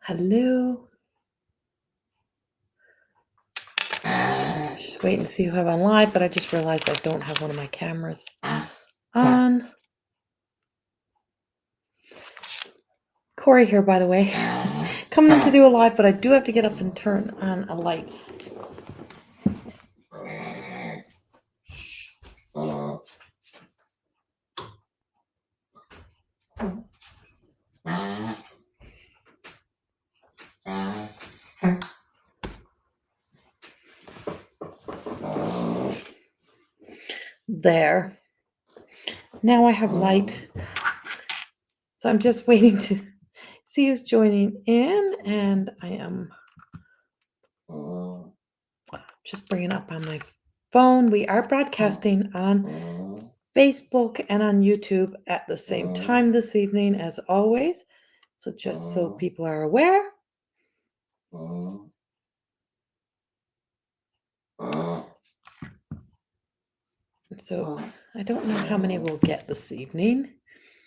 Hello. Just wait and see who I have on live, but I just realized I don't have one of my cameras on. Corey here, by the way. Coming in to do a live, but I do have to get up and turn on a light. There. Now I have light. So I'm just waiting to see who's joining in, and I am just bringing up on my phone. We are broadcasting on Facebook and on YouTube at the same time this evening, as always. So just so people are aware. So I don't know how many we'll get this evening.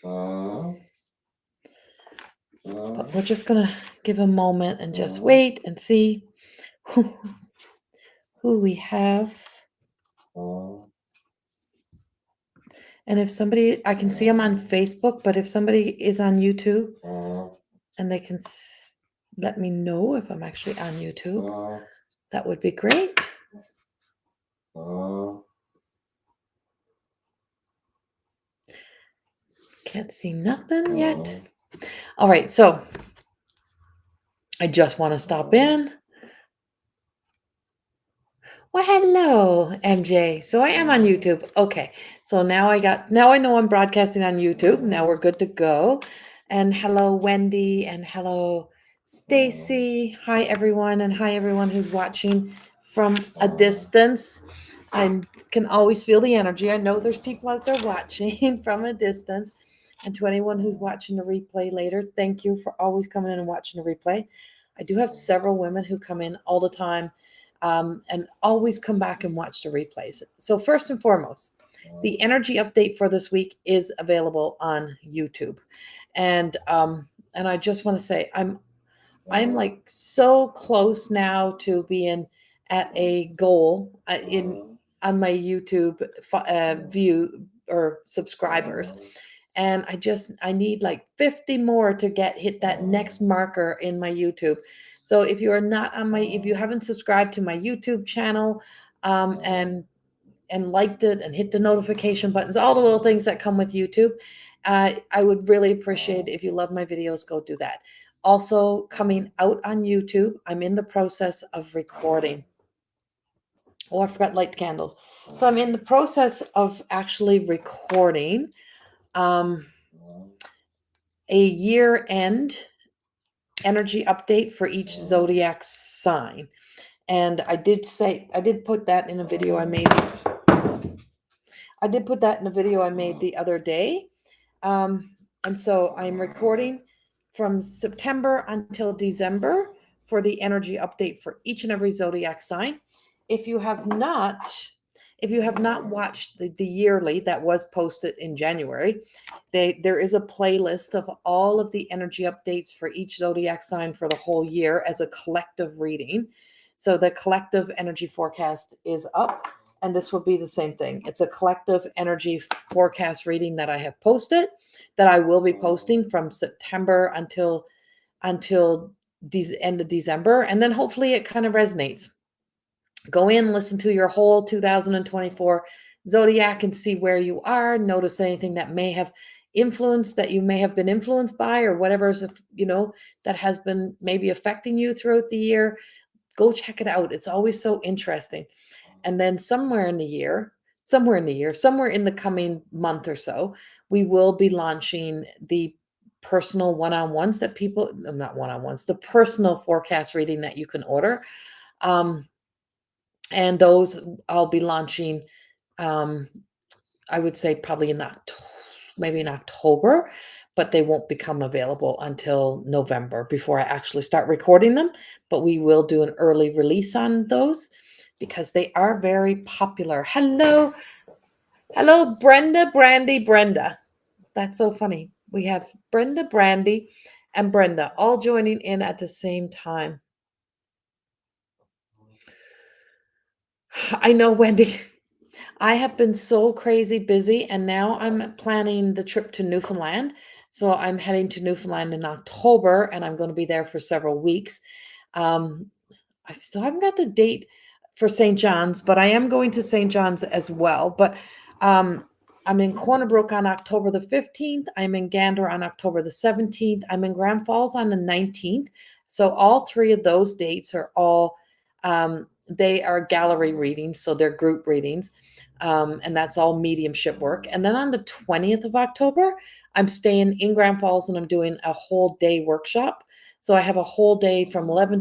But we're just going to give a moment and just wait and see who we have. And if somebody, I can see them on Facebook, but if somebody is on YouTube and they can let me know if I'm actually on YouTube, that would be great. Can't see nothing yet. All right, so I just want to stop in. Well, hello, MJ. So I am on YouTube. Okay. So now I know I'm broadcasting on YouTube. Now we're good to go. And hello, Wendy, and hello, Stacy. Hi, everyone, and hi, everyone who's watching from a distance. I can always feel the energy. I know there's people out there watching from a distance. And to anyone who's watching the replay later, thank you for always coming in and watching the replay. I do have several women who come in all the time. And always come back and watch the replays. So first and foremost, the energy update for this week is available on YouTube, and I just want to say I'm like so close now to being at a goal on my YouTube view or subscribers. And I need like 50 more to hit that next marker in my YouTube. So if you are not on if you haven't subscribed to my YouTube channel, and liked it and hit the notification buttons, all the little things that come with YouTube, I would really appreciate if you love my videos, go do that. Also coming out on YouTube, I'm in the process of recording. Oh, I forgot light candles. So I'm in the process of actually recording a year-end energy update for each zodiac sign. And I did put that in a video I made. I did put that in a video I made the other day. And so I'm recording from September until December for the energy update for each and every zodiac sign. If you have not watched the yearly that was posted in January, there is a playlist of all of the energy updates for each zodiac sign for the whole year as a collective reading. So the collective energy forecast is up, and this will be the same thing. It's a collective energy forecast reading that I have posted, that I will be posting from September until end of December, and then hopefully it kind of resonates. Go in, listen to your whole 2024 zodiac and see where you are. Notice anything that may have influenced, that you may have been influenced by, or whatever is, that has been maybe affecting you throughout the year. Go check it out. It's always so interesting. And then somewhere in the coming month or so, we will be launching the personal one-on-ones that people, not one-on-ones, the personal forecast reading that you can order. And those I'll be launching, I would say probably maybe in October, but they won't become available until November before I actually start recording them. But we will do an early release on those because they are very popular. Hello, Brenda, Brandy, Brenda. That's so funny. We have Brenda, Brandy, and Brenda, all joining in at the same time. I know, Wendy. I have been so crazy busy, and now I'm planning the trip to Newfoundland. So I'm heading to Newfoundland in October, and I'm going to be there for several weeks. Um, I still haven't got the date for St. John's, but I am going to St. John's as well. But um, I'm in Corner Brook on October the 15th. I'm in Gander on October the 17th. I'm in Grand Falls on the 19th. So all three of those dates are all, they are gallery readings. So they're group readings. And that's all mediumship work. And then on the 20th of October, I'm staying in Grand Falls and I'm doing a whole day workshop. So I have a whole day from 11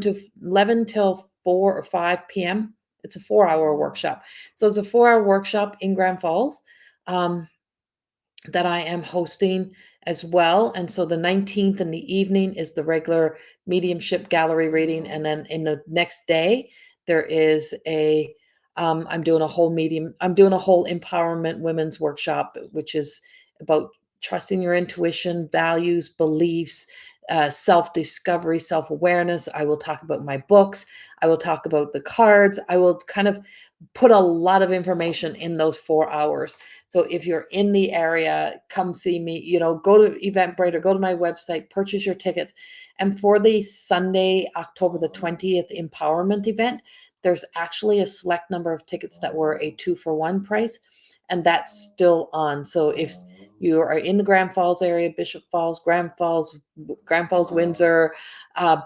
till 4 or 5 p.m. It's a 4-hour workshop. So it's a 4-hour workshop in Grand Falls. That I am hosting as well. And so the 19th in the evening is the regular mediumship gallery reading. And then in the next day, there is I'm doing a whole empowerment women's workshop, which is about trusting your intuition, values, beliefs, self-discovery, self-awareness. I will talk about my books. I will talk about the cards. I will kind of put a lot of information in those 4 hours. So if you're in the area, come see me, go to Eventbrite or go to my website, purchase your tickets. And for the Sunday, October the 20th empowerment event, there's actually a select number of tickets that were a 2-for-1 price, and that's still on. So if you are in the Grand Falls area, Bishop Falls, Grand Falls, Windsor,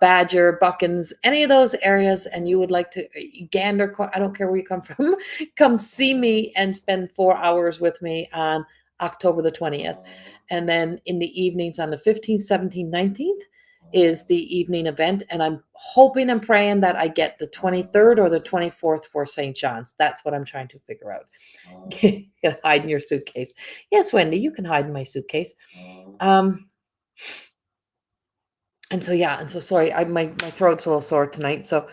Badger, Buckens, any of those areas, and you would like to, Gander, I don't care where you come from, come see me and spend 4 hours with me on October the 20th. And then in the evenings on the 15th, 17th, 19th is the evening event. And I'm hoping and praying that I get the 23rd or the 24th for St. John's. That's what I'm trying to figure out. You can hide in your suitcase. Yes, Wendy, you can hide in my suitcase. And so sorry, my throat's a little sore tonight. So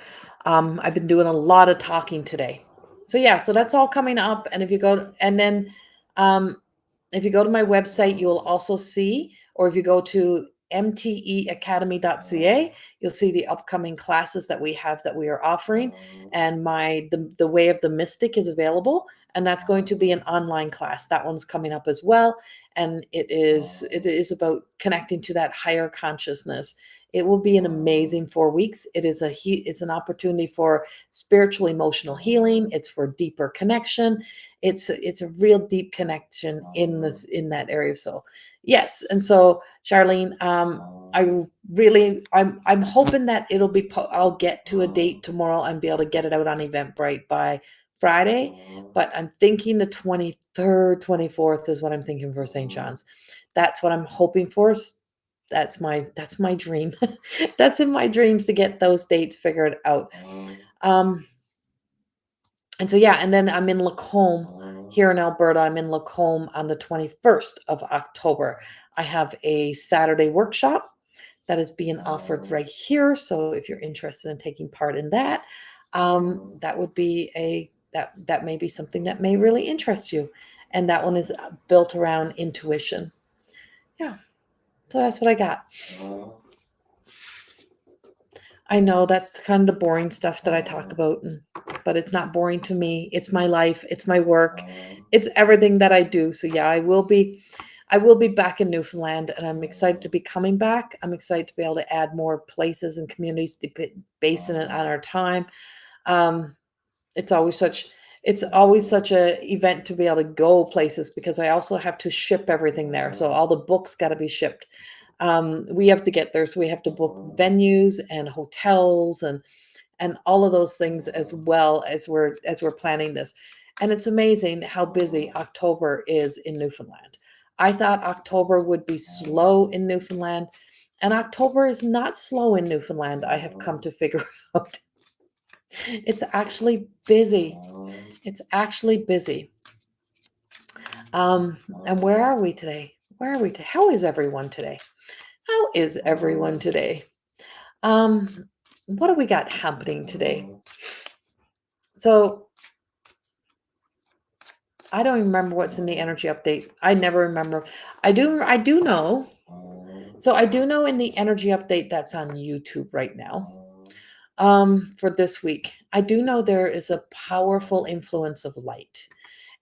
I've been doing a lot of talking today. So yeah, so that's all coming up. And if you go and then if you go to my website, you will also see, or if you go to mteacademy.ca, you'll see the upcoming classes that we have that we are offering. And the Way of the Mystic is available, and that's going to be an online class. That one's coming up as well. And it is about connecting to that higher consciousness. It will be an amazing 4 weeks. It's an opportunity for spiritual emotional healing. It's for deeper connection. It's a real deep connection in that area. So yes. And so Charlene, I'm hoping that I'll get to a date tomorrow and be able to get it out on Eventbrite by Friday, but I'm thinking the 23rd, 24th is what I'm thinking for St. John's. That's what I'm hoping for. That's my dream. That's in my dreams to get those dates figured out. And so, yeah, and then I'm in Lacombe here in Alberta. I'm in Lacombe on the 21st of October. I have a Saturday workshop that is being offered right here. So if you're interested in taking part in that, that would be that may be something that may really interest you. And that one is built around intuition. Yeah. So that's what I got. I know that's kind of the boring stuff that I talk about, but it's not boring to me. It's my life. It's my work. It's everything that I do. So yeah, I will be back in Newfoundland, and I'm excited to be coming back. I'm excited to be able to add more places and communities to basing it on our time. Um, it's always such a event to be able to go places, because I also have to ship everything there. So all the books got to be shipped. We have to get there, so we have to book venues and hotels and all of those things, as well as we're planning this. And it's amazing how busy October is in Newfoundland. I thought October would be slow in Newfoundland, and October is not slow in Newfoundland. I have come to figure out. It's actually busy. It's actually busy. And where are we today? How is everyone today? How is everyone today? What do we got happening today? So I don't remember what's in the energy update. I never remember. I do know. So I do know in the energy update that's on YouTube right now, for this week, I do know there is a powerful influence of light.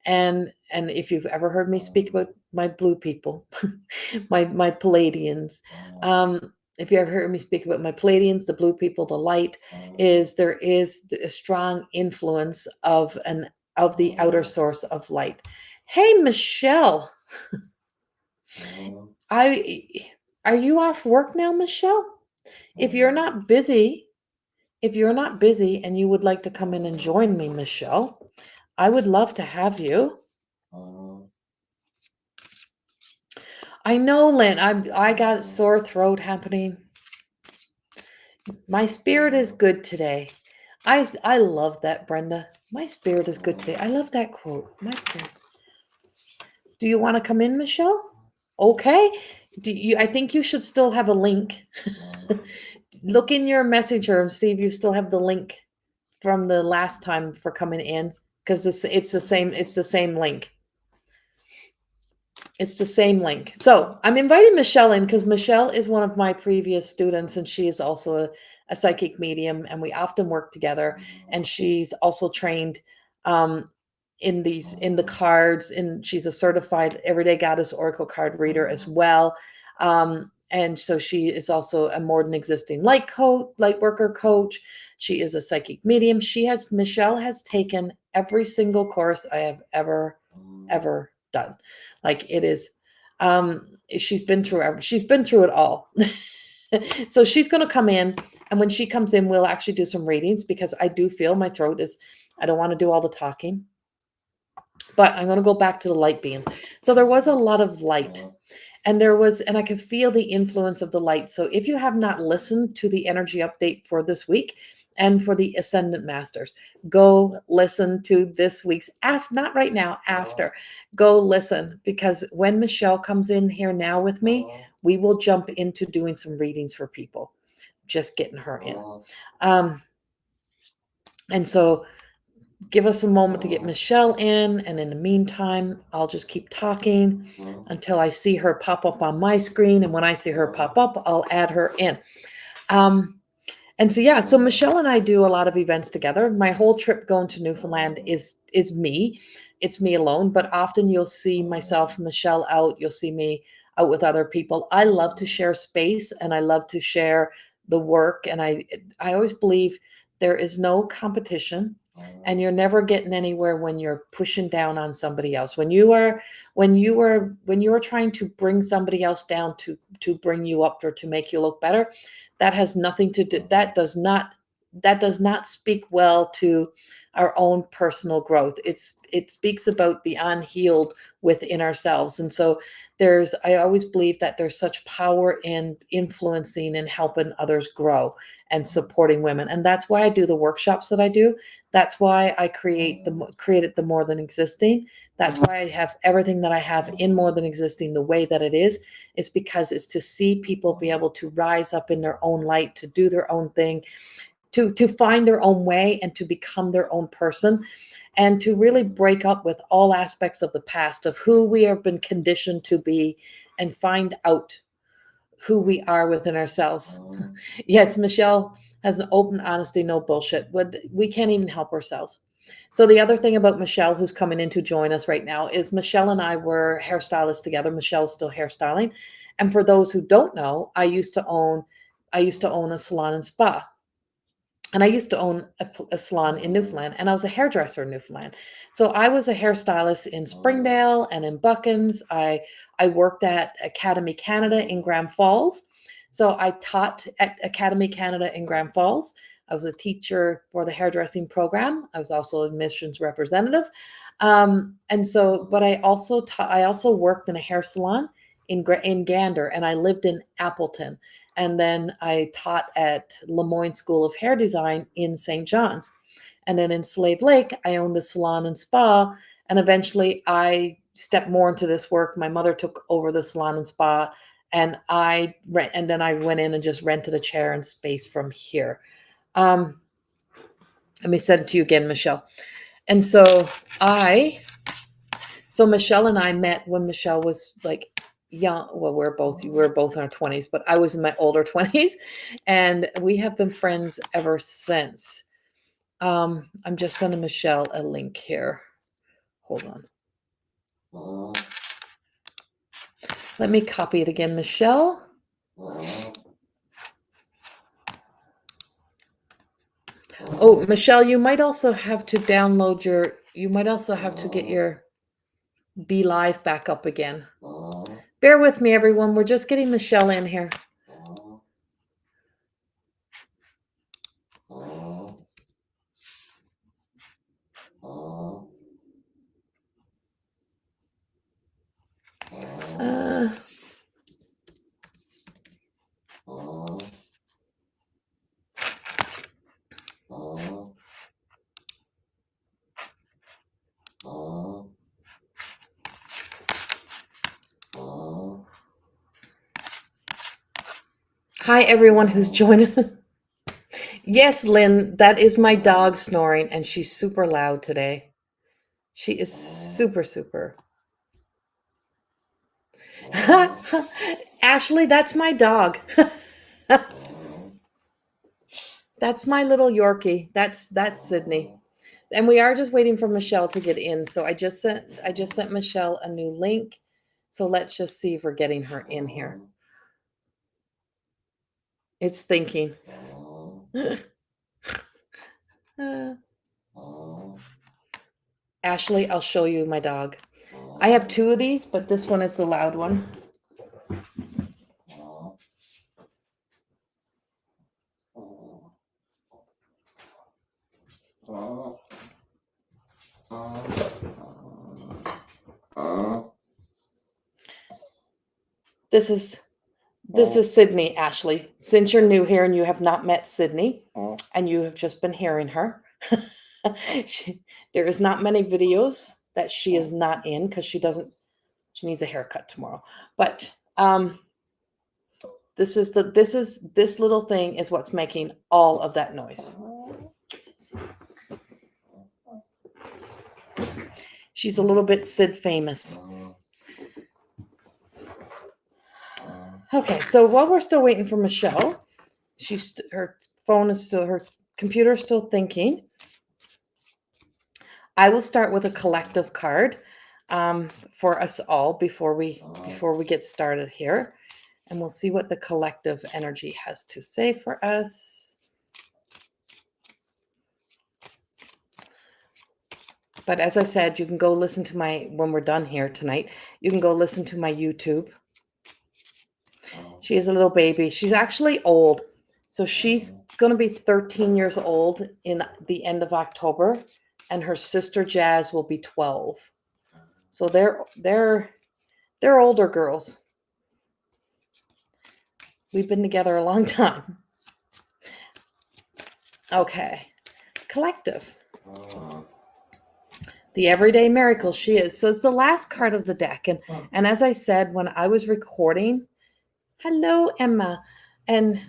And if you've ever heard me speak about my blue people, my Palladians, if you ever heard me speak about my Palladians, the blue people, the light is there is a strong influence of the outer source of light. Hey, Michelle, I are you off work now, Michelle? If you're not busy, if you're not busy and you would like to come in and join me, Michelle, I would love to have you. I know, Lynn. I got sore throat happening. My spirit is good today. I love that, Brenda. My spirit is good today. I love that quote. My spirit. Do you want to come in, Michelle? Okay. Do you? I think you should still have a link. Look in your messenger and see if you still have the link from the last time for coming in, because it's the same. It's the same link. It's the same link. So I'm inviting Michelle in because Michelle is one of my previous students, and she is also a psychic medium, and we often work together. And she's also trained um, in the cards, and she's a certified Everyday Goddess Oracle card reader as well. And so she is also a more than existing light worker coach. She is a psychic medium. Michelle has taken every single course I have ever done. Like it is, she's been through it all. So she's going to come in, and when she comes in, we'll actually do some readings, because I do feel my throat is, I don't want to do all the talking, but I'm going to go back to the light being. So there was a lot of light, and I could feel the influence of the light. So if you have not listened to the energy update for this week and for the Ascendant Masters, go listen to this week's, not right now, after. Go listen, because when Michelle comes in here now with me, we will jump into doing some readings for people, just getting her in. And so give us a moment to get Michelle in. And in the meantime, I'll just keep talking until I see her pop up on my screen. And when I see her pop up, I'll add her in. And so, yeah, so Michelle and I do a lot of events together. My whole trip going to Newfoundland is me. It's me alone, but often you'll see myself and Michelle out. You'll see me out with other people. I love to share space, and I love to share the work. And I always believe there is no competition, and you're never getting anywhere when you're pushing down on somebody else. When you are trying to bring somebody else down to bring you up or to make you look better, that has nothing to do, that does not speak well to our own personal growth. It speaks about the unhealed within ourselves. And so I always believe that there's such power in influencing and helping others grow and supporting women. And that's why I do the workshops that I do. That's why I created the More Than Existing. That's why I have everything that I have in More Than Existing the way that it is because it's to see people be able to rise up in their own light, to do their own thing, to find their own way, and to become their own person, and to really break up with all aspects of the past of who we have been conditioned to be, and find out who we are within ourselves. Yes, Michelle has an open honesty, no bullshit. We can't even help ourselves. So the other thing about Michelle, who's coming in to join us right now, is Michelle and I were hairstylists together. Michelle's still hairstyling. And for those who don't know, I used to own a salon and spa. And I used to own a salon in Newfoundland, and I was a hairdresser in Newfoundland. So I was a hairstylist in Springdale and in Buckens. I worked at Academy Canada in Grand Falls. So I taught at Academy Canada in Grand Falls. I was a teacher for the hairdressing program. I was also admissions representative. But I also worked in a hair salon in Gander, and I lived in Appleton. And then I taught at Lemoyne School of Hair Design in St. John's. And then in Slave Lake, I owned a salon and spa. And eventually I stepped more into this work. My mother took over the salon and spa, and then I went in and just rented a chair and space from here. Let me send it to you again, Michelle. And so Michelle and I met when Michelle was like young. Well, we're both in our 20s, but I was in my older 20s, and we have been friends ever since. I'm just sending Michelle a link here. Hold on. Let me copy it again, Michelle. Oh, Michelle, you might also have to download you might also have to get your Be Live back up again. Bear with me, everyone. We're just getting Michelle in here. Uh, Hi, everyone who's joining. Yes, Lynn, that is my dog snoring, and she's super loud today. She is super, super. Ashley, that's my dog. That's my little Yorkie. That's Sydney. And we are just waiting for Michelle to get in. So I just sent Michelle a new link. So let's just see if we're getting her in here. It's thinking. Ashley, I'll show you my dog. I have two of these, but this one is the loud one. This is Sydney, Ashley. Since you're new here and you have not met Sydney, and you have just been hearing her, there is not many videos that she is not in because she needs a haircut tomorrow. But this little thing is what's making all of that noise. She's a little bit Sid famous. Okay, so while we're still waiting for Michelle, her computer is still thinking. I will start with a collective card for us all before we get started here, and we'll see what the collective energy has to say for us. But as I said, you can go listen to when we're done here tonight, you can go listen to my YouTube. She is a little baby. She's actually old. So she's going to be 13 years old in the end of October, and her sister Jazz will be 12. So they're older girls. We've been together a long time. Okay. Collective. The everyday miracle she is. So it's the last card of the deck. And as I said, when I was recording, hello, Emma, and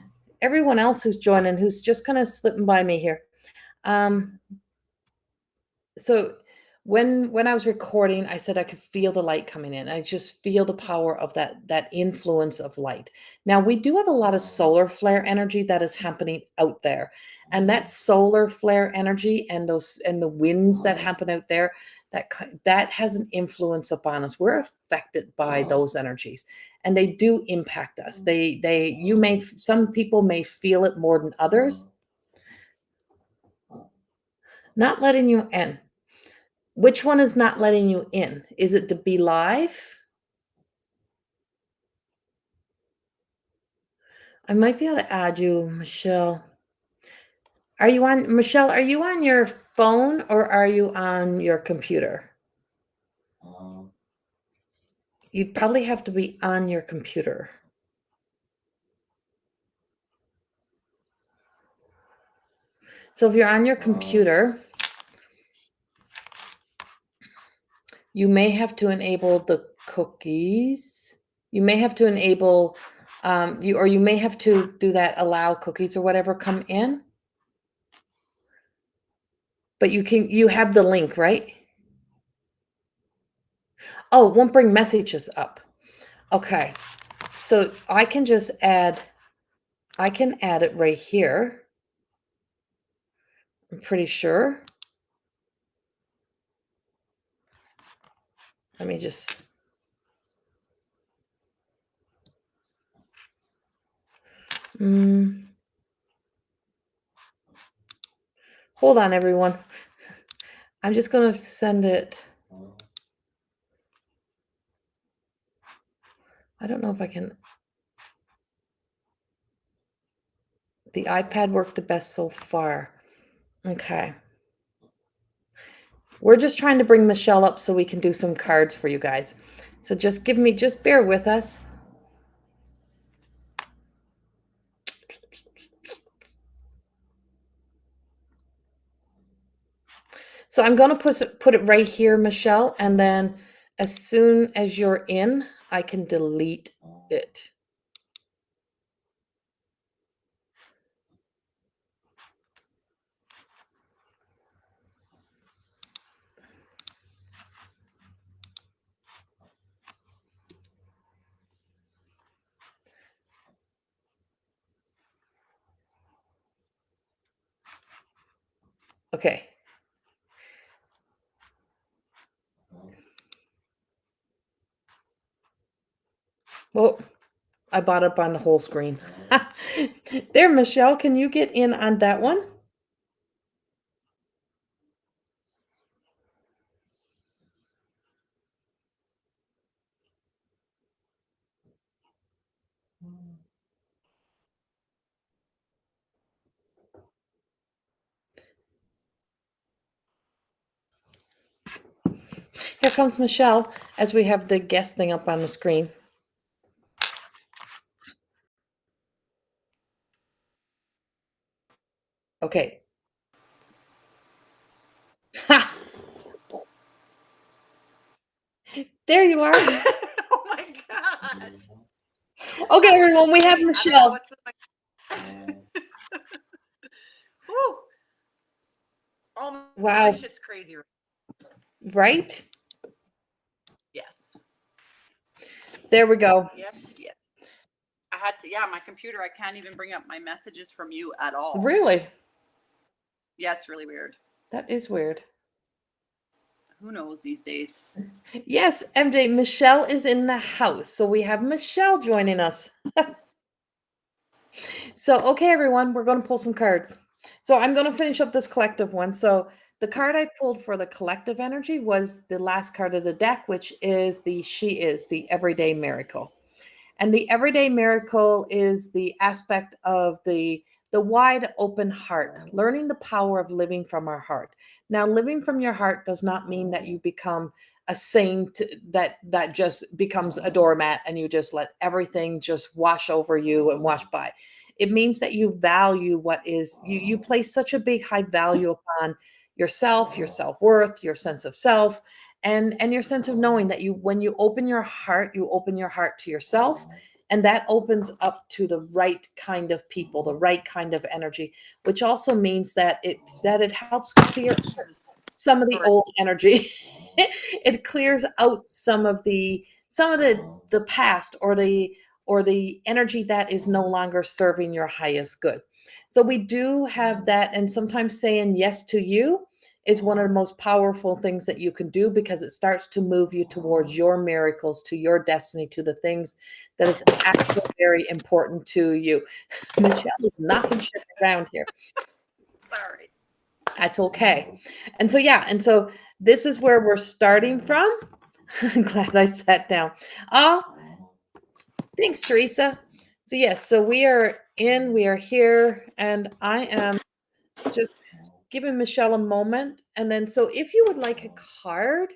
everyone else who's joining, who's just kind of slipping by me here. So when I was recording, I said I could feel the light coming in. I just feel the power of that influence of light. Now, we do have a lot of solar flare energy that is happening out there. And that solar flare energy and the winds that happen out there, that has an influence upon us. We're affected by those energies, and they do impact us. Some people may feel it more than others. Not letting you in. Which one is not letting you in? Is it to be live? I might be able to add you, Michelle. Michelle, are you on your phone or are you on your computer? You'd probably have to be on your computer. So if you're on your computer, you may have to enable the cookies. You may have to enable, you may have to do that allow cookies or whatever come in. But you have the link, right? Oh, it won't bring messages up. Okay. So I can just add it right here. I'm pretty sure. Let me just. Hold on, everyone. I'm just going to send it. I don't know if I can. The iPad worked the best so far. Okay. We're just trying to bring Michelle up so we can do some cards for you guys. So just bear with us. So I'm going to put it right here, Michelle, and then as soon as you're in, I can delete it. Okay. Well, I bought up on the whole screen. There, Michelle, can you get in on that one? Here comes Michelle as we have the guest thing up on the screen. Okay. Ha! There you are. Oh my god. Okay, everyone, we have Michelle. Whew. Oh Wow. my shit's crazy. Right? Yes. There we go. Yes, yes. I had to, my computer, I can't even bring up my messages from you at all. Really? Yeah, it's really weird. That is weird. Who knows these days? Yes, MJ, Michelle is in the house. So we have Michelle joining us. So, okay, everyone, we're going to pull some cards. So I'm going to finish up this collective one. So the card I pulled for the collective energy was the last card of the deck, which is the everyday miracle. And the everyday miracle is the aspect of the wide open heart, learning the power of living from our heart. Now, living from your heart does not mean that you become a saint that just becomes a doormat and you just let everything just wash over you and wash by. It means that you value what is you place such a big high value upon yourself, your self-worth, your sense of self, and your sense of knowing that when you open your heart, you open your heart to yourself, and that opens up to the right kind of people, the right kind of energy, which also means that it helps clear Jesus. some of the Sorry. old energy. It clears out some of the past or the energy that is no longer serving your highest good. So we do have that, and sometimes saying yes to you is one of the most powerful things that you can do, because it starts to move you towards your miracles, to your destiny, to the things that is actually very important to you. Michelle is knocking shit around here. Sorry. That's okay. And so this is where we're starting from. I'm glad I sat down. Oh, thanks, Teresa. So yes, so we are here, and I am just giving Michelle a moment. And then, so if you would like a card,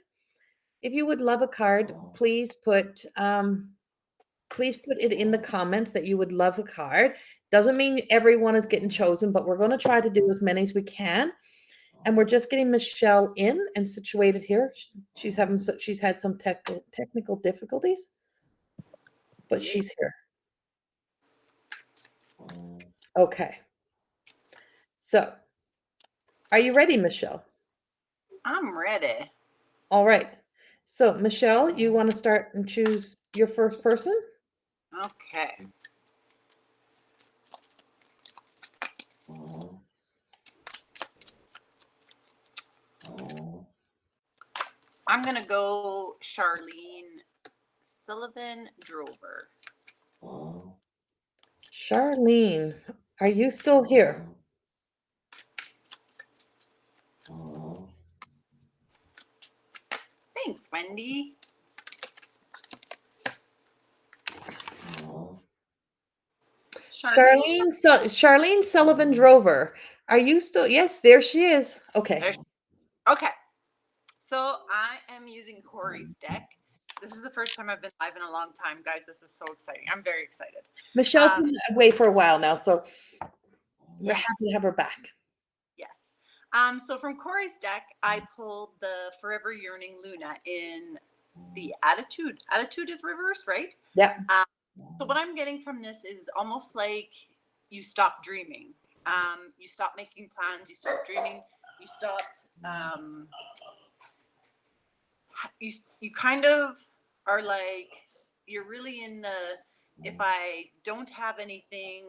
if you would love a card, please put it in the comments that you would love a card. Doesn't mean everyone is getting chosen, but we're going to try to do as many as we can. And we're just getting Michelle in and situated here. She's had some technical difficulties, but she's here. Okay. So, are you ready, Michelle? I'm ready. All right. So, Michelle, you want to start and choose your first person. Okay. I'm going to go Charlene Sullivan Drover. Charlene, are you still here? Thanks, Wendy. Charlene. Charlene Sullivan Drover. Are you still? Yes, there she is. Okay. Okay. So I am using Corrie's deck. This is the first time I've been live in a long time, guys. This is so exciting. I'm very excited. Michelle's been away for a while now, so we're Yes. happy to have her back. Yes. So from Corrie's deck, I pulled the Forever Yearning Luna in the Attitude. Attitude is reversed, right? Yeah. So what I'm getting from this is almost like you stop dreaming. You stop making plans. You stop dreaming. You stop. You kind of are like, you're really in the, if I don't have anything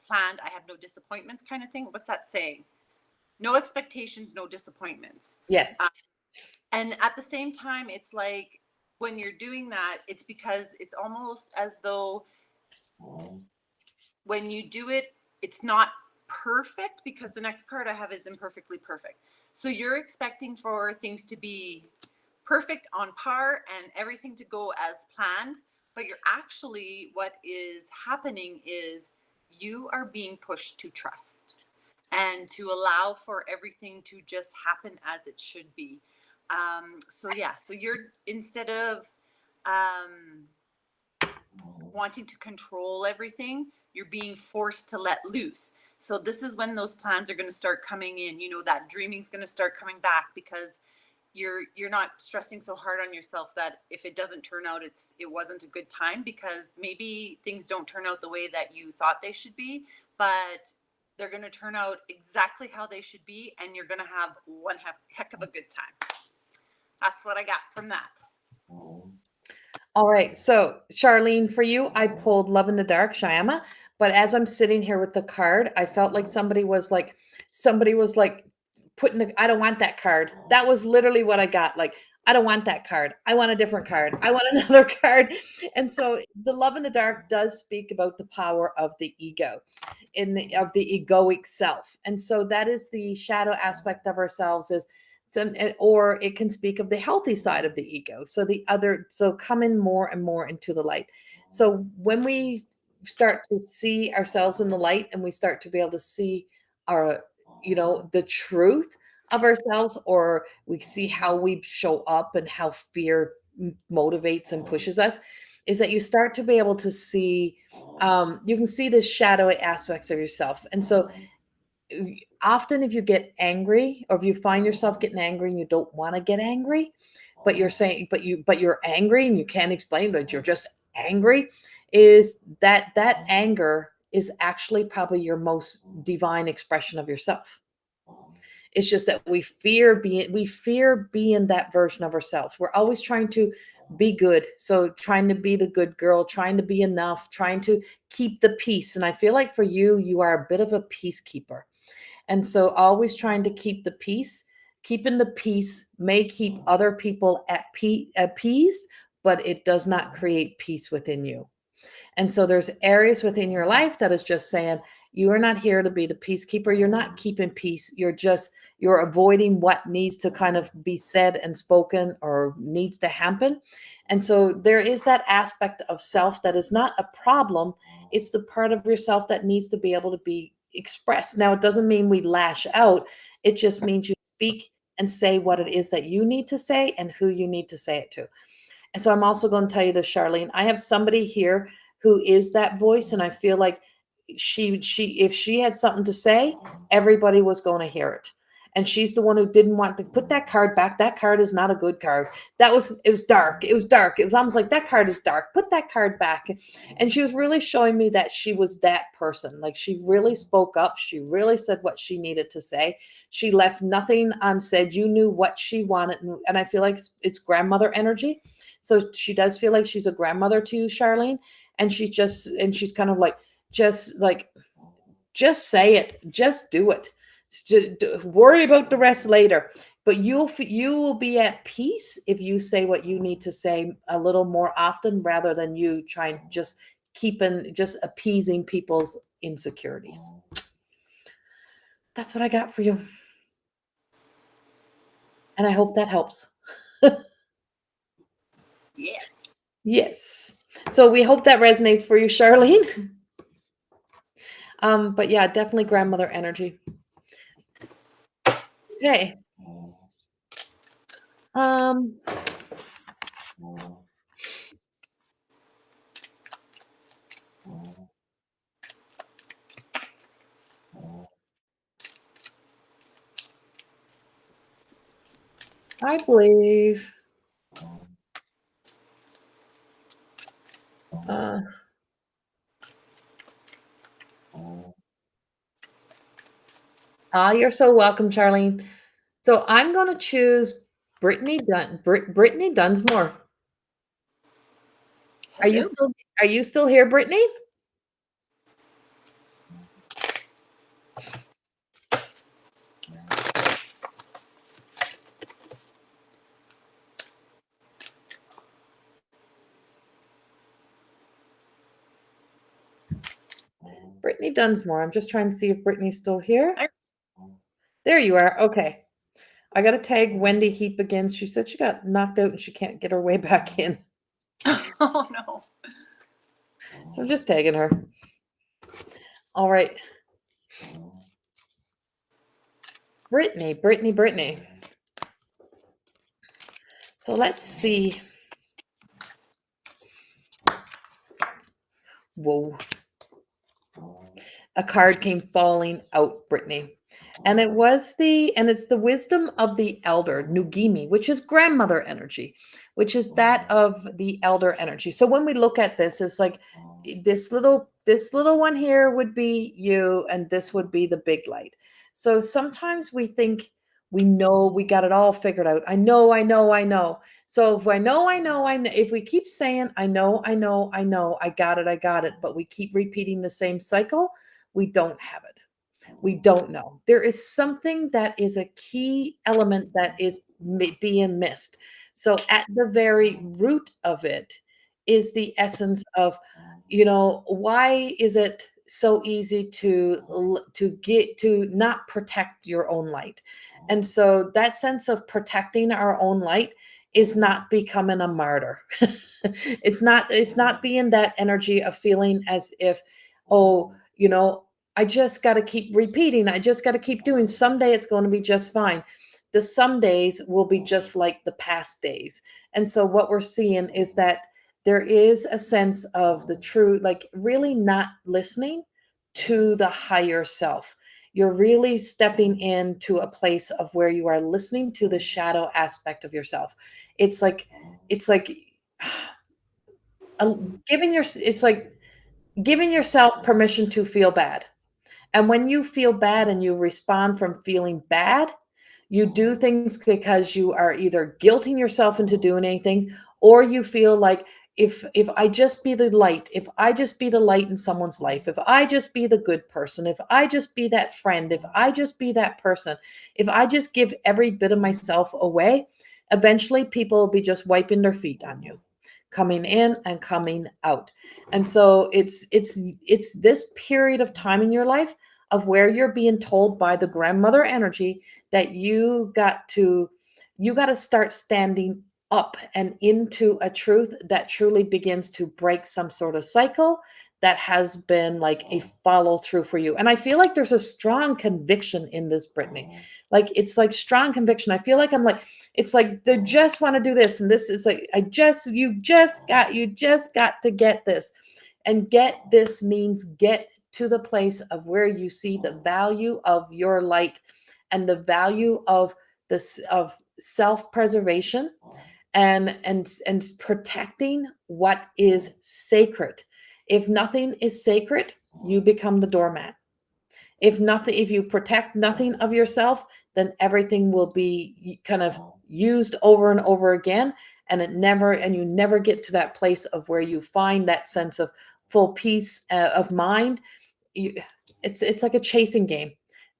planned, I have no disappointments kind of thing. What's that saying? No expectations, no disappointments. Yes. And at the same time, it's like when you're doing that, it's because it's almost as though when you do it, it's not perfect, because the next card I have is imperfectly perfect. So you're expecting for things to be perfect, on par, and everything to go as planned. But you're actually, what is happening is you are being pushed to trust and to allow for everything to just happen as it should be. So you're, instead of wanting to control everything, you're being forced to let loose. So this is when those plans are going to start coming in. You know, that dreaming's going to start coming back, because you're not stressing so hard on yourself that if it doesn't turn out, it wasn't a good time, because maybe things don't turn out the way that you thought they should be, but they're going to turn out exactly how they should be, and you're going to have one heck of a good time. That's what I got from that. All right. So, Charlene, for you, I pulled Love in the Dark, Shyama. But as I'm sitting here with the card, I felt like somebody was like putting I don't want that card. That was literally what I got. Like, I don't want that card. I want a different card. I want another card. And so the Love in the Dark does speak about the power of the ego, of the egoic self. And so that is the shadow aspect of ourselves, is some, or it can speak of the healthy side of the ego. So coming more and more into the light. So when we start to see ourselves in the light, and we start to be able to see our, the truth of ourselves, or we see how we show up and how fear motivates and pushes us, is that you start to be able to see, you can see the shadowy aspects of yourself. And so often if you get angry, or if you find yourself getting angry and you don't want to get angry, but you're angry and you can't explain, but you're just angry, is that anger is actually probably your most divine expression of yourself. It's just that we fear being that version of ourselves. We're always trying to be good. So trying to be the good girl, trying to be enough, trying to keep the peace. And I feel like for you, you are a bit of a peacekeeper. And so always trying to keep the peace. Keeping the peace may keep other people appeased, but it does not create peace within you. And so there's areas within your life that is just saying, you are not here to be the peacekeeper. You're not keeping peace. You're avoiding what needs to kind of be said and spoken, or needs to happen. And so there is that aspect of self that is not a problem. It's the part of yourself that needs to be able to be expressed. Now, it doesn't mean we lash out. It just means you speak and say what it is that you need to say and who you need to say it to. And so I'm also going to tell you this, Charlene. I have somebody here who is that voice, and I feel like she if she had something to say, everybody was going to hear it. and she's the one who didn't want to put that card back. That card is not a good card. It was dark. It was dark. It was almost like that card is dark. Put that card back. And she was really showing me that she was that person. Like she really spoke up. She really said what she needed to say. She left nothing unsaid. You knew what she wanted. And I feel like it's grandmother energy. So she does feel like she's a grandmother to you, Charlene. And she's kind of like, just like, just say it, just do it. Worry about the rest later. But you will be at peace if you say what you need to say a little more often, rather than you trying just keeping just appeasing people's insecurities. That's what I got for you. And I hope that helps. Yes. Yes. So we hope that resonates for you, Charlene. But yeah, definitely grandmother energy. Okay. Um, I believe. Uh, you're so welcome, Charlene. So I'm going to choose Brittany Dunsmore. Are you Hello. still are you still here, Brittany? Brittany Dunsmore. I'm just trying to see if Brittany's still here. There you are. Okay. I got to tag Wendy Heap again. She said she got knocked out and she can't get her way back in. Oh no. So I'm just tagging her. All right. Brittany. So let's see. Whoa. A card came falling out, Brittany. And it's the wisdom of the elder, Nugimi, which is grandmother energy, which is that of the elder energy. So when we look at this, it's like this little one here would be you, and this would be the big light. So sometimes we think we know we got it all figured out. I know. So if if we keep saying, I got it, but we keep repeating the same cycle, we don't have it. We don't know. There is something that is a key element that is being missed. So at the very root of it is the essence of, why is it so easy to get to not protect your own light? And so that sense of protecting our own light is not becoming a martyr. It's not being that energy of feeling as if, oh, I just got to keep repeating. I just got to keep doing. Someday it's going to be just fine. The some days will be just like the past days. And so what we're seeing is that there is a sense of the true, like really not listening to the higher self. You're really stepping into a place of where you are listening to the shadow aspect of yourself. It's like, it's like uh, it's like giving yourself permission to feel bad. And when you feel bad and you respond from feeling bad, you do things because you are either guilting yourself into doing anything, or you feel like, if I just be the light, if I just be the light in someone's life, if I just be the good person, if I just be that friend, if I just be that person, if I just give every bit of myself away, eventually people will be just wiping their feet on you, coming in and coming out. And so it's this period of time in your life of where you're being told by the grandmother energy that you got to start standing up and into a truth that truly begins to break some sort of cycle that has been like a follow through for you. And I feel like there's a strong conviction in this, Brittany. Like it's like strong conviction. I feel like I'm like, it's like they just want to do this, and this is like, you just got to get this. And get this means get to the place of where you see the value of your light and the value of this of self-preservation and protecting what is sacred. If nothing is sacred, you become the doormat. If you protect nothing of yourself, then everything will be kind of used over and over again, and you never get to that place of where you find that sense of full peace of mind. you, it's like a chasing game,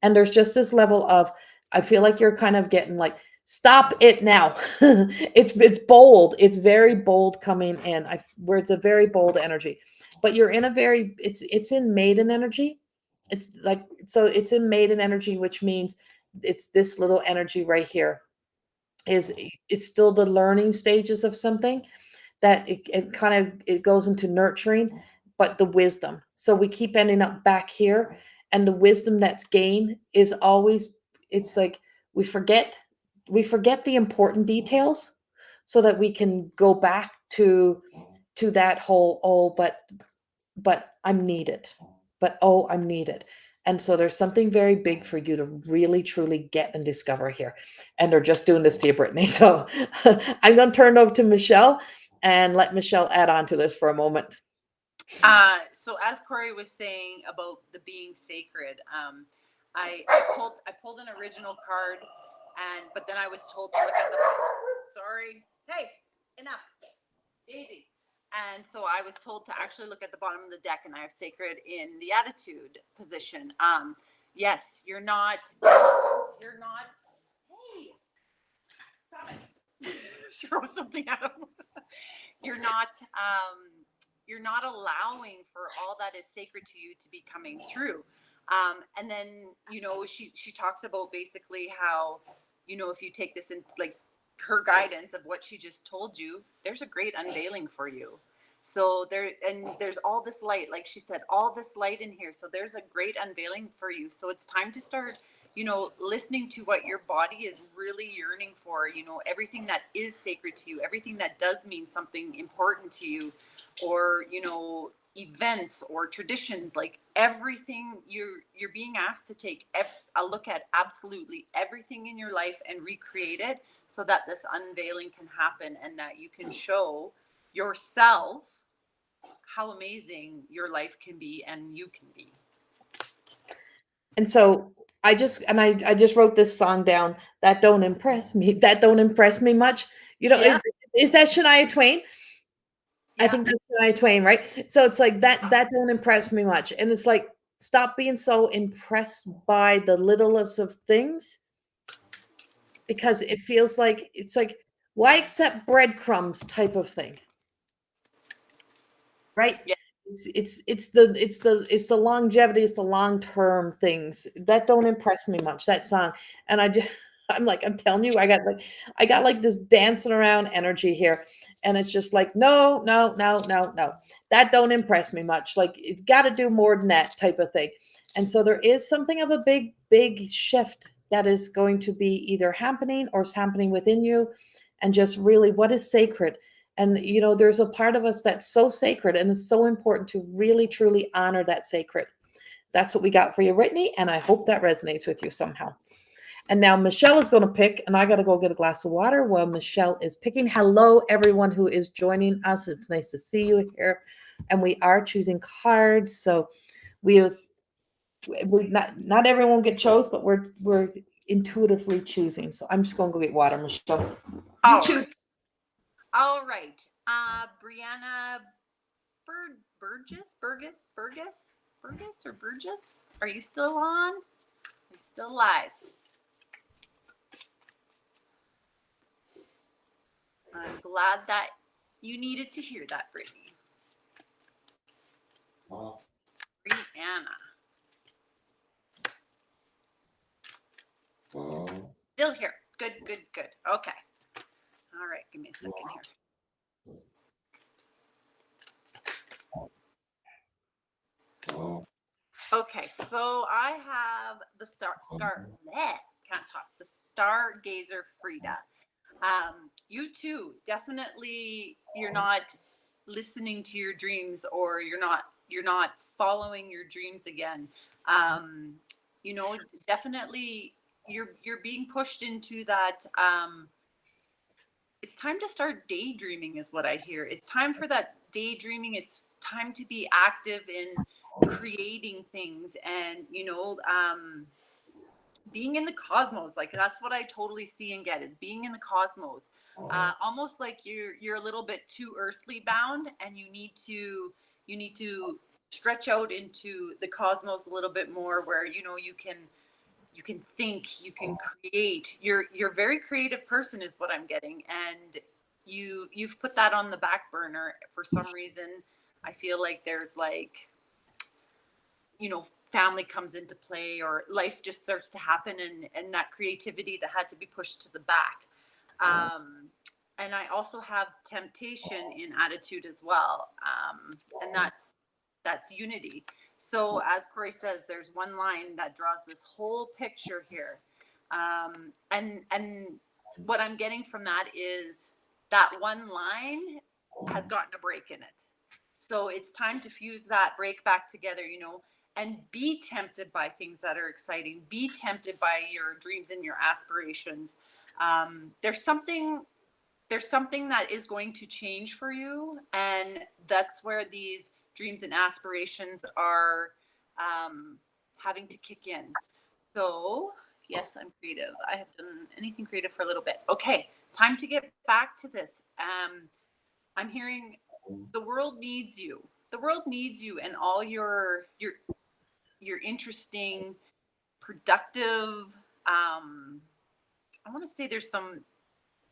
and there's just this level of, I feel like you're kind of getting like, stop it now. It's bold, it's very bold coming in, where it's a very bold energy, but you're in a very, it's in maiden energy. It's like, so it's in maiden energy, which means it's this little energy right here, is it's still the learning stages of something, that it kind of, it goes into nurturing, but the wisdom, so we keep ending up back here, and the wisdom that's gained is always, it's like, we forget we forget the important details, so that we can go back to that whole, oh, but I'm needed. But oh, I'm needed. And so there's something very big for you to really truly get and discover here. And they're just doing this to you, Brittany. So I'm going to turn it over to Michelle and let Michelle add on to this for a moment. So as Corey was saying about the being sacred, I pulled an original card, but then I was told to look at the, sorry, hey, enough, Daisy. And so I was told to actually look at the bottom of the deck, and I have sacred in the attitude position. Yes, you're not, hey, stop it. Throw something at him. You're not, you're not allowing for all that is sacred to you to be coming through. And then, she talks about basically how, if you take this in, like, her guidance of what she just told you, there's a great unveiling for you. So there's all this light, like she said, all this light in here. So there's a great unveiling for you. So it's time to start, listening to what your body is really yearning for, everything that is sacred to you, everything that does mean something important to you, or, events or traditions, like everything, you're being asked to take a look at absolutely everything in your life and recreate it, so that this unveiling can happen, and that you can show yourself how amazing your life can be and you can be. And so I just wrote this song down. That don't impress me. That don't impress me much. Yeah. Is that Shania Twain? I Yeah. think that's Shania Twain, right? So it's like that don't impress me much. And it's like, stop being so impressed by the littlest of things, because it feels like, it's like, why accept breadcrumbs type of thing, right? Yeah. It's the longevity, it's the long term things that don't impress me much. That song, and I'm like, I'm telling you, I got like this dancing around energy here, and it's just like, no, no, no, no, no, that don't impress me much. Like, it's got to do more than that type of thing. And so there is something of a big shift that is going to be either happening or is happening within you, and just really what is sacred. And there's a part of us that's so sacred, and it's so important to really truly honor that sacred. That's what we got for you, Whitney, and I hope that resonates with you somehow. And now Michelle is going to pick, and I got to go get a glass of water while Michelle is picking. Hello, everyone who is joining us. It's nice to see you here. And we are choosing cards, so we not everyone will get chose, but we're intuitively choosing. So I'm just going to go get water, Michelle. You choose. All right. Brianna Burgess, are you still on? Are you still live? I'm glad that you needed to hear that, Brittany. Brianna. Still here. Good. Okay. All right. Give me a second here. Okay, so I have the the Stargazer Frida. You too, definitely, you're not listening to your dreams, or you're not following your dreams again. Definitely you're being pushed into that. It's time to start daydreaming is what I hear. It's time for that daydreaming. It's time to be active in creating things, and being in the cosmos. Like, that's what I totally see and get, is being in the cosmos. Almost like you're a little bit too earthly bound, and you need to stretch out into the cosmos a little bit more, where you can think, you can create. You're a very creative person is what I'm getting, and you've put that on the back burner for some reason. I feel like there's like, family comes into play, or life just starts to happen, and that creativity that had to be pushed to the back. And I also have temptation in attitude as well, and that's unity. So as Corey says, there's one line that draws this whole picture here, and what I'm getting from that is that one line has gotten a break in it. So it's time to fuse that break back together, and be tempted by things that are exciting. Be tempted by your dreams and your aspirations. There's something that is going to change for you, and that's where these dreams and aspirations are having to kick in. So yes, I'm creative. I have done anything creative for a little bit. Okay, time to get back to this. I'm hearing the world needs you. The world needs you, and all your interesting, productive. I want to say there's some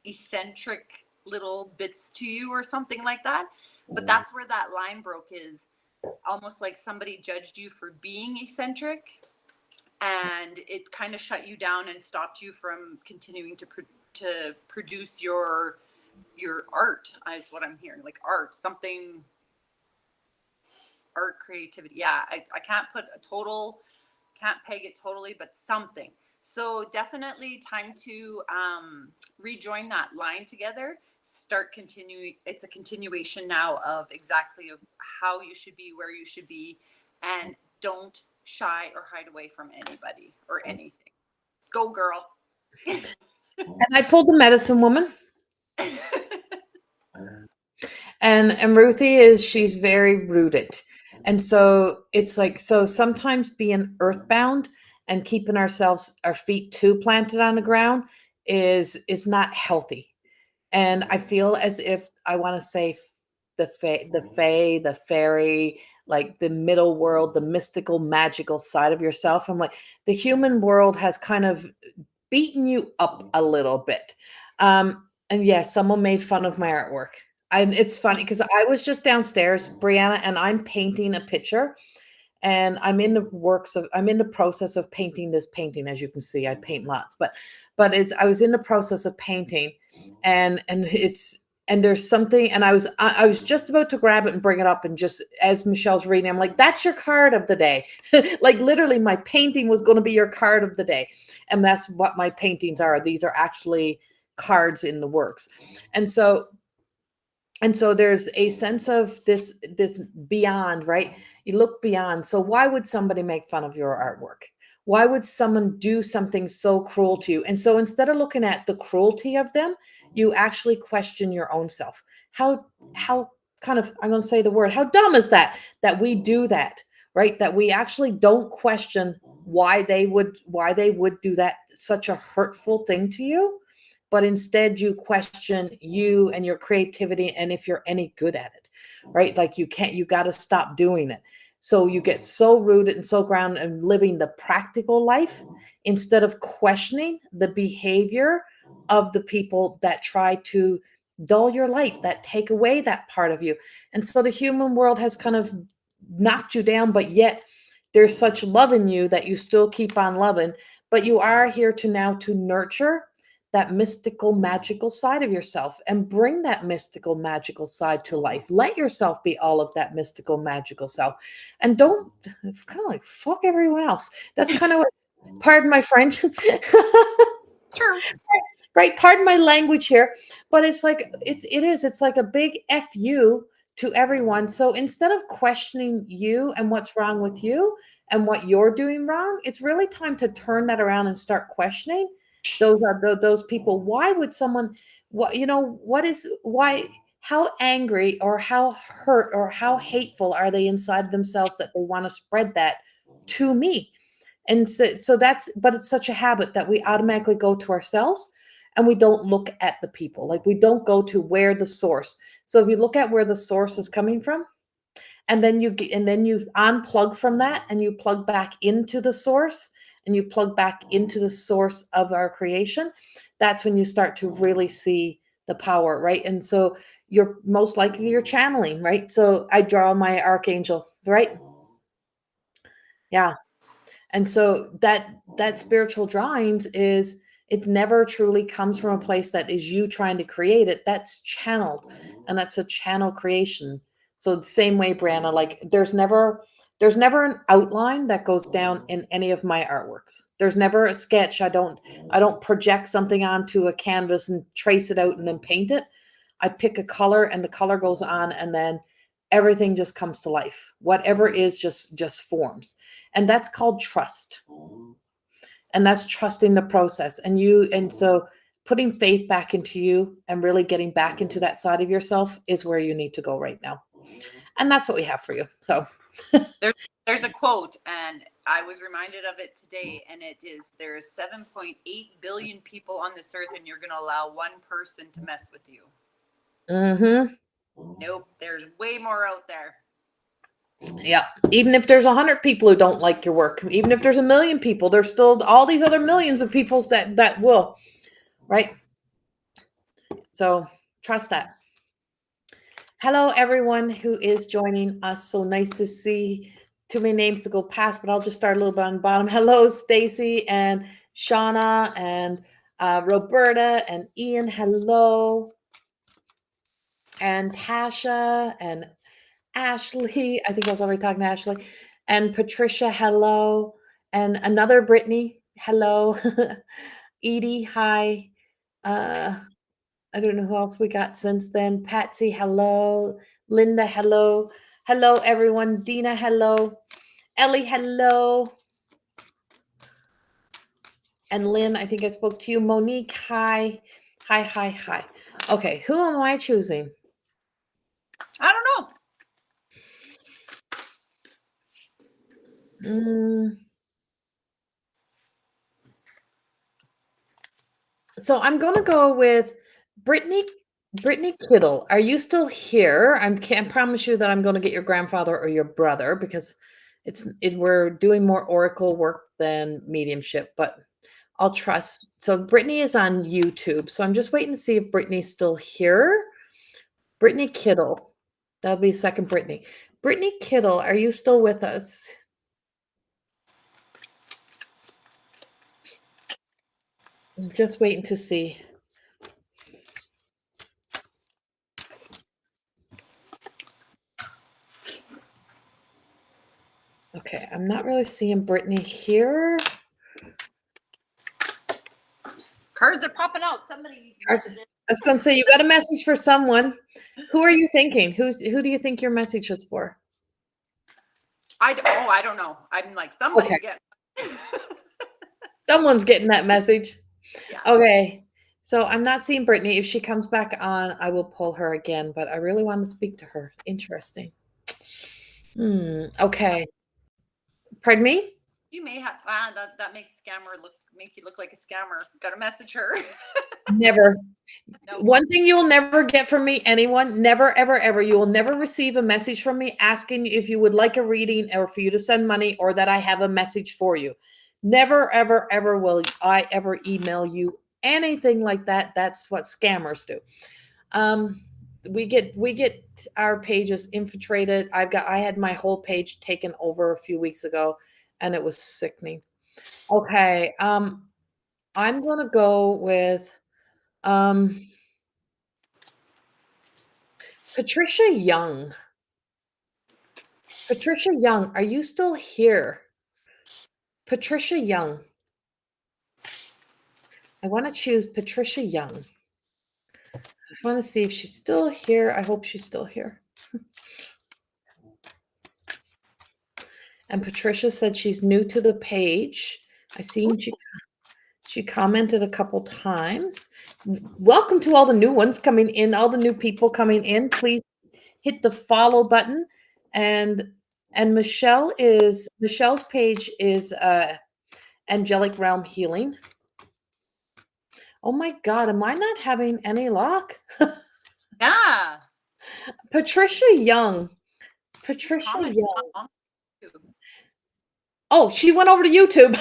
eccentric little bits to you or something like that, but that's where that line broke, is almost like somebody judged you for being eccentric, and it kind of shut you down and stopped you from continuing to produce your art, is what I'm hearing. Like art, something, art, creativity. Yeah, I can't can't peg it totally, but something. So definitely time to rejoin that line together. Start continuing. It's a continuation now of exactly of how you should be, where you should be, and don't shy or hide away from anybody or anything. Go, girl. And I pulled the medicine woman. And Ruthie she's very rooted. And so it's like, so sometimes being earthbound and keeping our feet too planted on the ground is not healthy. And I feel as if I want to say the fairy, like the middle world, the mystical, magical side of yourself. I'm like, the human world has kind of beaten you up a little bit. And yes, someone made fun of my artwork. And it's funny because I was just downstairs, Brianna, and I'm painting a picture, and I'm in the process of painting this painting. As you can see, I paint lots, but I was in the process of painting, and there's something, and I was just about to grab it and bring it up, and just as Michelle's reading, I'm like, that's your card of the day. Like literally my painting was going to be your card of the day. And that's what my paintings are. These are actually cards in the works. And so there's a sense of this beyond, right? You look beyond. So why would somebody make fun of your artwork? Why would someone do something so cruel to you? And so instead of looking at the cruelty of them, you actually question your own self. How kind of, I'm going to say the word, how dumb is that we do that, right? That we actually don't question why they would do that, such a hurtful thing to you, but instead you question you and your creativity and if you're any good at it, right? Like you got to stop doing it. So you get so rooted and so grounded and living the practical life instead of questioning the behavior of the people that try to dull your light, that take away that part of you. And so the human world has kind of knocked you down, but yet there's such love in you that you still keep on loving. But you are here to nurture that mystical, magical side of yourself and bring that mystical, magical side to life. Let yourself be all of that mystical, magical self. And don't, it's kind of like fuck everyone else. That's kind of what, pardon my French. True. Right. Pardon my language here, but it's like, it's like a big FU to everyone. So instead of questioning you and what's wrong with you, and what you're doing wrong, it's really time to turn that around and start questioning those people. Why would someone, what, what is, why, how angry or how hurt or how hateful are they inside themselves that they want to spread that to me? And so that's, but it's such a habit that we automatically go to ourselves and we don't look at the people. Like we don't go to where the source. So if you look at where the source is coming from, and then you unplug from that and you plug back into the source, and you plug back into the source of our creation, that's when you start to really see the power, right? And so you're most likely you're channeling, right? So I draw my archangel, right? Yeah. And so that spiritual drawings is, it never truly comes from a place that is you trying to create it. That's channeled, and that's a channel creation. So the same way, Brianna, like there's never an outline that goes down in any of my artworks. There's never a sketch. I don't project something onto a canvas and trace it out and then paint it. I pick a color and the color goes on, and then everything just comes to life. Whatever is just forms. And that's called trust. And that's trusting the process. And so putting faith back into you and really getting back into that side of yourself is where you need to go right now. And that's what we have for you. So There's a quote, and I was reminded of it today, and it is, there's 7.8 billion people on this earth, and you're going to allow one person to mess with you. Nope, there's way more out there. Yeah. Even if there's 100 people who don't like your work, even if there's 1 million people, there's still all these other millions of people that will, right? So trust that. Hello, everyone who is joining us. So nice to see. Too many names to go past, but I'll just start a little bit on the bottom. Hello, Stacy and Shauna and Roberta and Ian. Hello. And Tasha and Ashley. I think I was already talking to Ashley. And Patricia. Hello. And another Brittany. Hello. Edie. Hi. I don't know who else we got since then. Patsy, hello. Linda, hello. Hello, everyone. Dina, hello. Ellie, hello. And Lynn, I think I spoke to you. Monique, hi. Hi, hi, hi. Okay, who am I choosing? I don't know. So I'm going to go with Brittany Kittle. Are you still here? I can't promise you that I'm going to get your grandfather or your brother, because we're doing more oracle work than mediumship, but I'll trust. So Brittany is on YouTube. So I'm just waiting to see if Brittany's still here. Brittany Kittle. That'll be second Brittany. Brittany Kittle, are you still with us? I'm just waiting to see. Okay, I'm not really seeing Brittany here. Cards are popping out. Somebody. I was going to say, you got a message for someone. Who are you thinking? Who do you think your message was for? I don't know. I'm like, somebody's getting. Someone's getting that message. Yeah. Okay. So I'm not seeing Brittany. If she comes back on, I will pull her again, but I really want to speak to her. Interesting. Okay. Pardon me? You may have that makes scammer make you look like a scammer. Got to message her. Never. No. One thing you will never get from me, anyone, never, ever, ever, you will never receive a message from me asking if you would like a reading or for you to send money or that I have a message for you. Never, ever, ever will I ever email you anything like that. That's what scammers do. We get our pages infiltrated. I had my whole page taken over a few weeks ago, and it was sickening. Okay. I'm gonna go with Patricia Young. Patricia Young, are you still here? Patricia Young. I want to choose Patricia Young. I want to see if she's still here. I hope she's still here. And Patricia said she's new to the page. I seen she commented a couple times. Welcome to all the new ones coming in, all the new people coming in. Please hit the follow button. And Michelle's page is Angelic Realm Healing. Oh my God, am I not having any luck? Yeah. Patricia Young. Patricia Commenting Young. on YouTube. Oh, she went over to YouTube.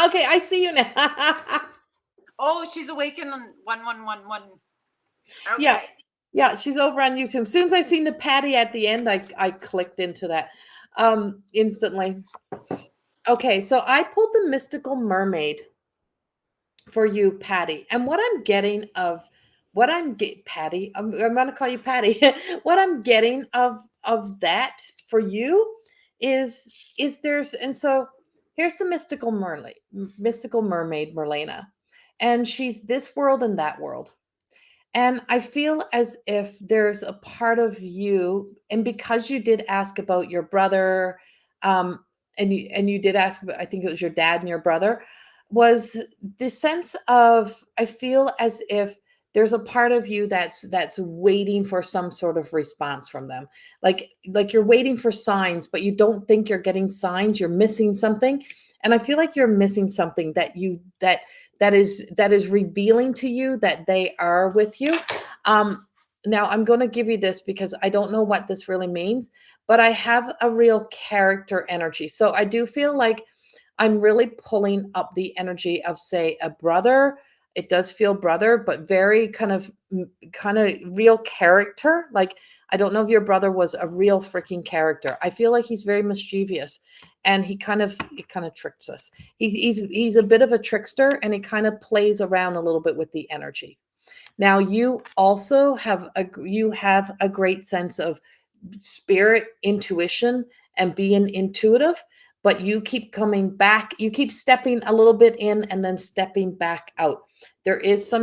Okay, I see you now. Oh, she's awakened on 1111. Okay. Yeah. Yeah, she's over on YouTube. As soon as I seen the Patty at the end, I clicked into that instantly. Okay, so I pulled the Mystical Mermaid for you, Patty. And what I'm getting of Patty, I'm going to call you Patty. What I'm getting of that for you is there's, and so here's the mystical mermaid Merlina, and she's this world and that world. And I feel as if there's a part of you, and because you did ask about your brother, um, and you did ask, I think it was your dad and your brother, was the sense of, I feel as if there's a part of you that's waiting for some sort of response from them. Like you're waiting for signs, but you don't think you're getting signs, you're missing something. And I feel like you're missing something that is revealing to you that they are with you. Now I'm going to give you this because I don't know what this really means, but I have a real character energy. So I do feel like I'm really pulling up the energy of, say, a brother. It does feel brother, but very kind of real character. Like, I don't know if your brother was a real freaking character. I feel like he's very mischievous, and he kind of tricks us. He's a bit of a trickster, and he kind of plays around a little bit with the energy. Now, you also have a great sense of spirit, intuition, and being intuitive, but you keep coming back. You keep stepping a little bit in and then stepping back out. There is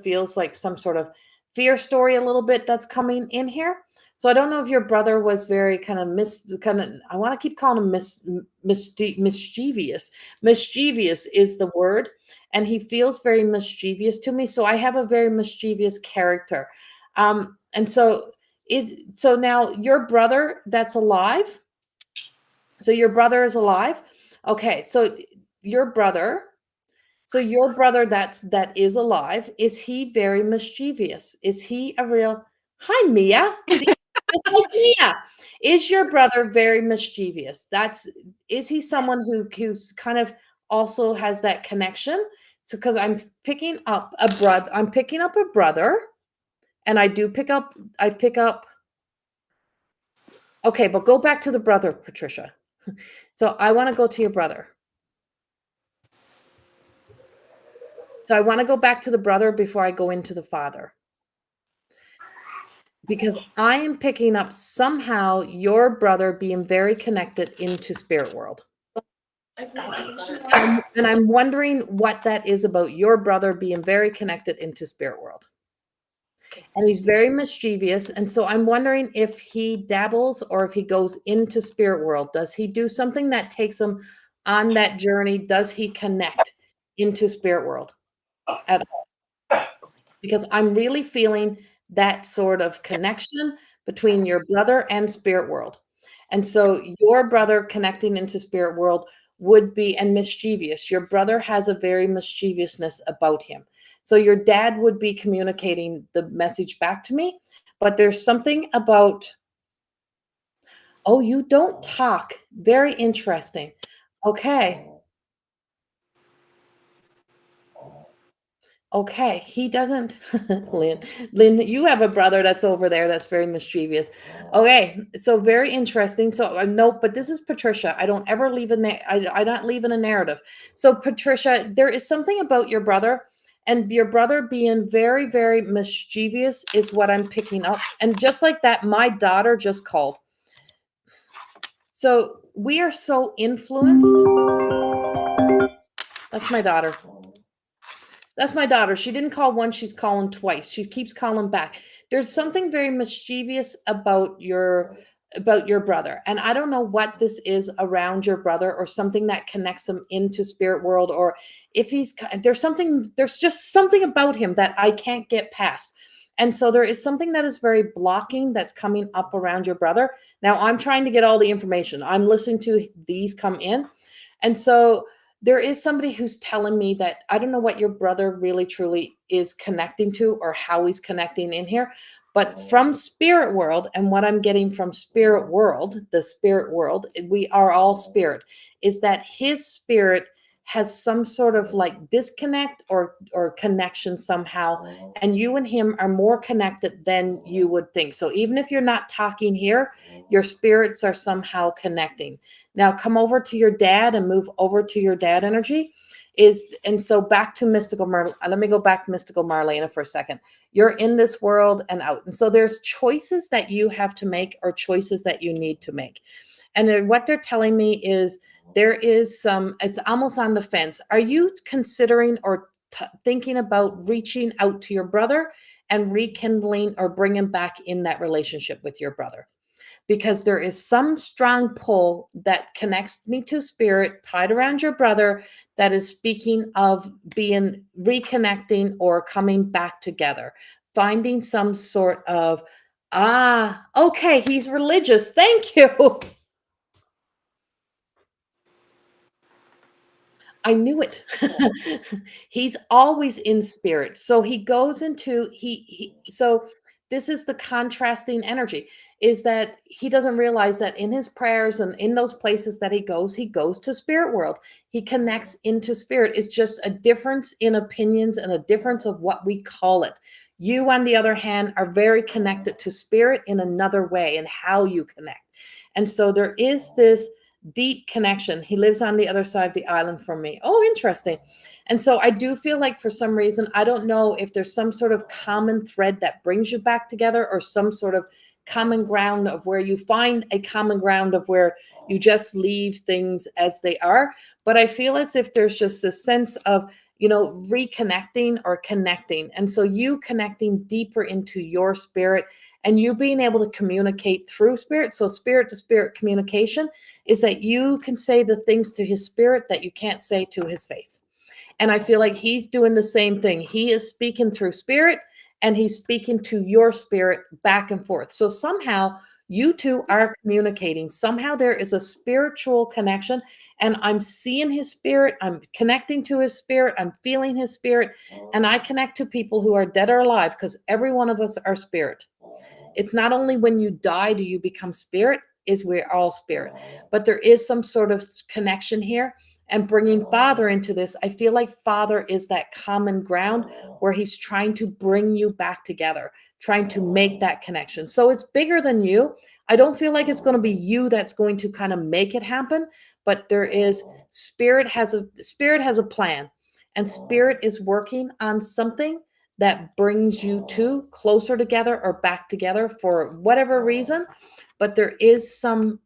feels like some sort of fear story a little bit that's coming in here. So I don't know if your brother was very I want to keep calling him mischievous. Mischievous is the word, and he feels very mischievous to me. So I have a very mischievous character. And so now your brother that's alive. So your brother is alive. Okay, your brother that is alive, is he very mischievous? Is he a real Hi Mia? See, just like Mia. Is your brother very mischievous? Is he someone who's kind of also has that connection? So because I'm picking up a brother, and I pick up. Okay, but go back to the brother, Patricia. So I want to go to your brother. So I want to go back to the brother before I go into the father. Because I am picking up somehow your brother being very connected into spirit world. And I'm wondering what that is about your brother being very connected into spirit world. And he's very mischievous. And so I'm wondering if he dabbles or if he goes into spirit world. Does he do something that takes him on that journey? Does he connect into spirit world at all? Because I'm really feeling that sort of connection between your brother and spirit world. And so your brother connecting into spirit world would be, and mischievous. Your brother has a very mischievousness about him. So your dad would be communicating the message back to me, but there's something about, oh, you don't talk. Very interesting. Okay. Okay, he doesn't. Lynn, you have a brother that's over there that's very mischievous. Okay, so very interesting. So no, but this is Patricia. I don't ever leave I not leave in a narrative. So Patricia, there is something about your brother, and your brother being very, very mischievous is what I'm picking up. And just like that, my daughter just called. So we are so influenced. That's my daughter. That's my daughter. She didn't call once, she's calling twice. She keeps calling back. There's something very mischievous about about your brother. And I don't know what this is around your brother, or something that connects him into spirit world, or if there's just something about him that I can't get past. And so there is something that is very blocking that's coming up around your brother. Now I'm trying to get all the information. I'm listening to these come in. And so there is somebody who's telling me that I don't know what your brother really truly is connecting to, or how he's connecting in here. But from spirit world, and what I'm getting from spirit world, the spirit world, we are all spirit, is that his spirit has some sort of like disconnect, or connection somehow, and you and him are more connected than you would think. So even if you're not talking here, your spirits are somehow connecting. Now come over to your dad and move over to your dad energy. And so back to mystical let me go back to mystical Marlena for a second. You're in this world and out, and so there's choices that you have to make, or choices that you need to make. And then what they're telling me is there is it's almost on the fence. Are you considering, or thinking about reaching out to your brother and rekindling, or bringing back in that relationship with your brother? Because there is some strong pull that connects me to spirit tied around your brother, that is speaking of being reconnecting, or coming back together, finding some sort of, okay, he's religious. Thank you. I knew it. He's always in spirit. So he goes into so this is the contrasting energy, is that he doesn't realize that in his prayers and in those places that he goes to spirit world. He connects into spirit. It's just a difference in opinions, and a difference of what we call it. You, on the other hand, are very connected to spirit in another way, and how you connect. And so there is this deep connection. He lives on the other side of the island from me. Oh, interesting. And so I do feel like, for some reason, I don't know if there's some sort of common thread that brings you back together, or some sort of common ground of where you find a common ground of where you just leave things as they are. But I feel as if there's just a sense of, reconnecting or connecting. And so you connecting deeper into your spirit, and you being able to communicate through spirit. So spirit to spirit communication is that you can say the things to his spirit that you can't say to his face. And I feel like he's doing the same thing. He is speaking through spirit, and he's speaking to your spirit back and forth. So somehow you two are communicating. Somehow there is a spiritual connection, and I'm seeing his spirit. I'm connecting to his spirit. I'm feeling his spirit. And I connect to people who are dead or alive, because every one of us are spirit. It's not only when you die do you become spirit, is we're all spirit. But there is some sort of connection here. And bringing Father into this, I feel like Father is that common ground where he's trying to bring you back together, trying to make that connection. So it's bigger than you. I don't feel like it's going to be you that's going to kind of make it happen, but there is spirit has a plan, and spirit is working on something that brings you two closer together, or back together for whatever reason. But there is something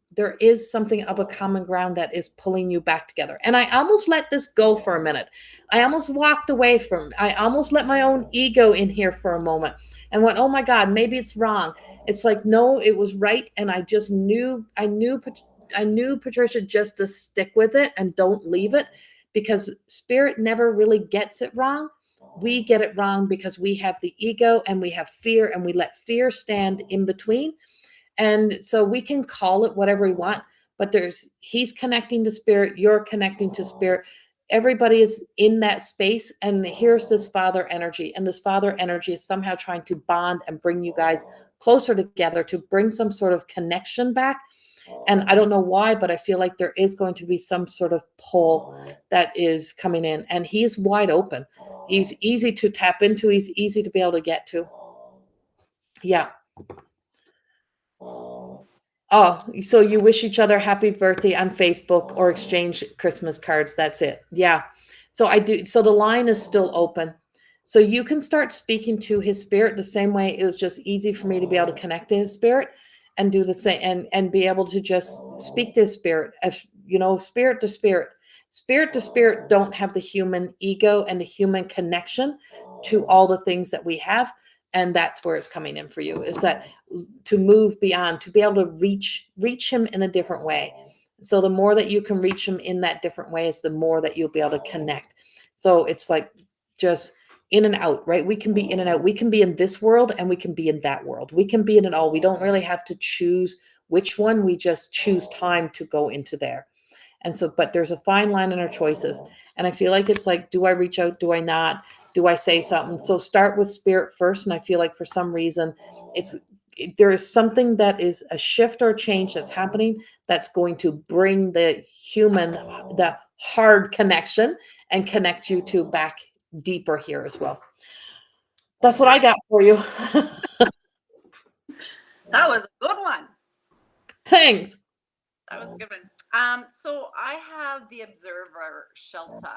of a common ground that is pulling you back together. And I almost let this go for a minute. I almost walked away from, I almost let my own ego in here for a moment, and went, oh my God, maybe it's wrong. It's like, no, it was right. And I just knew Patricia, just to stick with it and don't leave it, because spirit never really gets it wrong. We get it wrong because we have the ego, and we have fear, and we let fear stand in between. And so we can call it whatever we want, but he's connecting to spirit, you're connecting to spirit. Everybody is in that space, and here's this Father energy, and this Father energy is somehow trying to bond and bring you guys closer together, to bring some sort of connection back. And I don't know why, but I feel like there is going to be some sort of pull that is coming in, and he's wide open. He's easy to tap into. He's easy to be able to get to. Yeah. Oh, so you wish each other happy birthday on Facebook, or exchange Christmas cards. That's it. Yeah. So I do. So the line is still open. So you can start speaking to his spirit the same way it was just easy for me to be able to connect to his spirit, and do the same, and be able to just speak to his spirit, as spirit to spirit. Spirit to spirit don't have the human ego and the human connection to all the things that we have. And that's where it's coming in for you, is that to move beyond, to be able to reach him in a different way. So the more that you can reach him in that different ways, the more that you'll be able to connect. So it's like just in and out, right? We can be in and out. We can be in this world and we can be in that world. We can be in it all. We don't really have to choose which one. We just choose time to go into there. And so, but there's a fine line in our choices. And I feel like it's like, do I reach out? Do I not? Do I say something? So start with spirit first. And I feel like for some reason, it's there is something that is a shift or change that's happening that's going to bring the human, the hard connection and connect you to back deeper here as well. That's what I got for you. That was a good one. Thanks. That was a good one. So I have the observer shelter.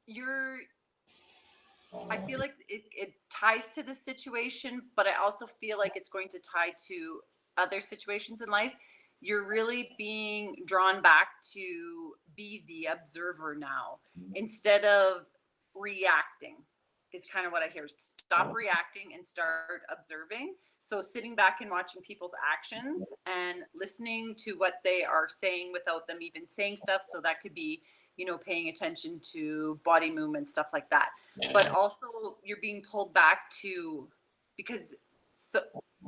You're I feel like it ties to the situation, but I also feel like it's going to tie to other situations in life. You're really being drawn back to be the observer now instead of reacting, is kind of what I hear. Stop reacting and start observing. So sitting back and watching people's actions and listening to what they are saying without them even saying stuff. So that could be, paying attention to body movement, stuff like that. But also you're being pulled back to, because so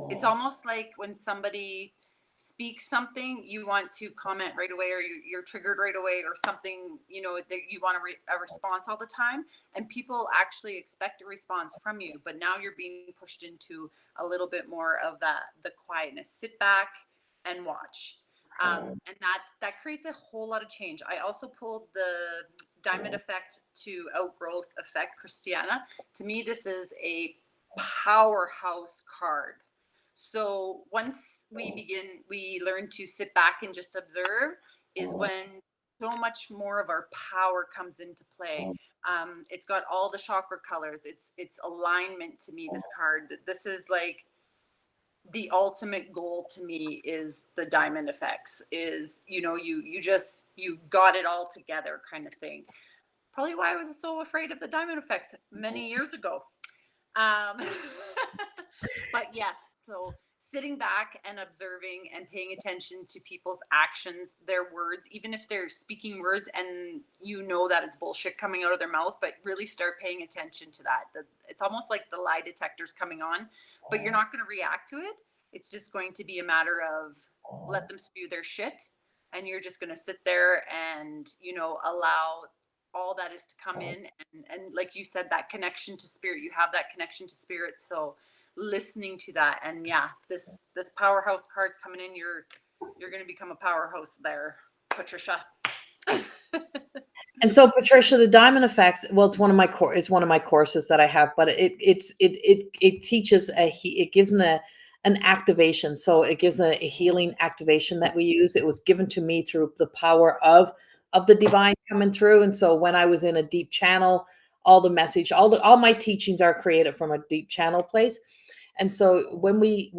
it's almost like when somebody speaks something, you want to comment right away, or you're triggered right away, or something, that you want a response all the time. And people actually expect a response from you, but now you're being pushed into a little bit more of the quietness. Sit back and watch. And that creates a whole lot of change. I also pulled the diamond effect to outgrowth effect, Christiana. To me, this is a powerhouse card. So once we learn to sit back and just observe, is when so much more of our power comes into play. It's got all the chakra colors. It's alignment to me. This card. This is like the ultimate goal to me is the diamond effects. Is you got it all together kind of thing. Probably why I was so afraid of the diamond effects many years ago. Um, but yes, so sitting back and observing and paying attention to people's actions, their words, even if they're speaking words and that it's bullshit coming out of their mouth, but really start paying attention to that. It's almost like the lie detector's coming on, but you're not going to react to it. It's just going to be a matter of let them spew their shit, and you're just going to sit there and allow all that is to come in, and like you said, that connection to spirit. You have that connection to spirit, so listening to that. And yeah, this powerhouse card's coming in. You're going to become a powerhouse there, Patricia. And so, Patricia, the diamond effects. Well, it's one of my courses that I have, but it teaches it gives an activation. So it gives a healing activation that we use. It was given to me through the power of the divine coming through. And so when I was in a deep channel, all the message, all my teachings are created from a deep channel place. And so when we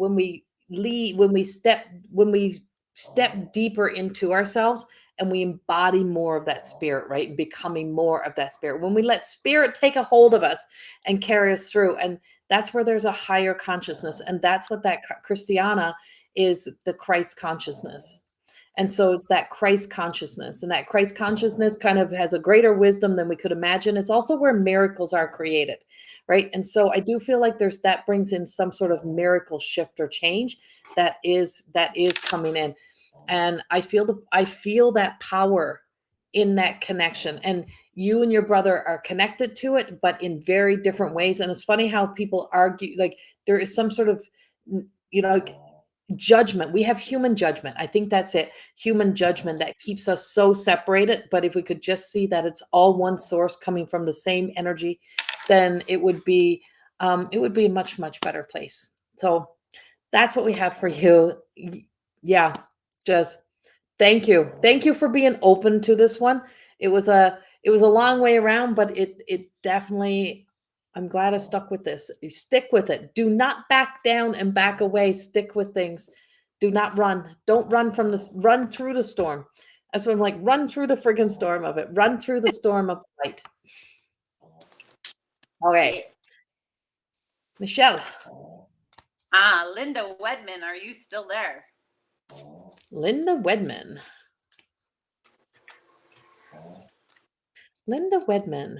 step deeper into ourselves and we embody more of that spirit, right? And becoming more of that spirit. When we let spirit take a hold of us and carry us through, and that's where there's a higher consciousness. And that's what that Christiana is, the Christ consciousness. And so it's that Christ consciousness, and that Christ consciousness kind of has a greater wisdom than we could imagine. It's also where miracles are created, right? And so I do feel like that brings in some sort of miracle shift or change that is coming in. And I feel that power in that connection. And you and your brother are connected to it, but in very different ways. And it's funny how people argue, like there is some sort of, like judgment. We have human judgment. I think that's it. Human judgment that keeps us so separated. But if we could just see that it's all one source coming from the same energy, then it would be a much, much better place. So that's what we have for you. Yeah, just thank you for being open to this one. It was a long way around, but it definitely, I'm glad I stuck with this. You stick with it. Do not back down and back away. Stick with things. Do not run. Don't run from this. Run through the storm. That's what I'm like. Run through the friggin' storm of it. Run through the storm of light. Okay, Yeah. Michelle. Linda Wedman, are you still there? Linda Wedman. Linda Wedman.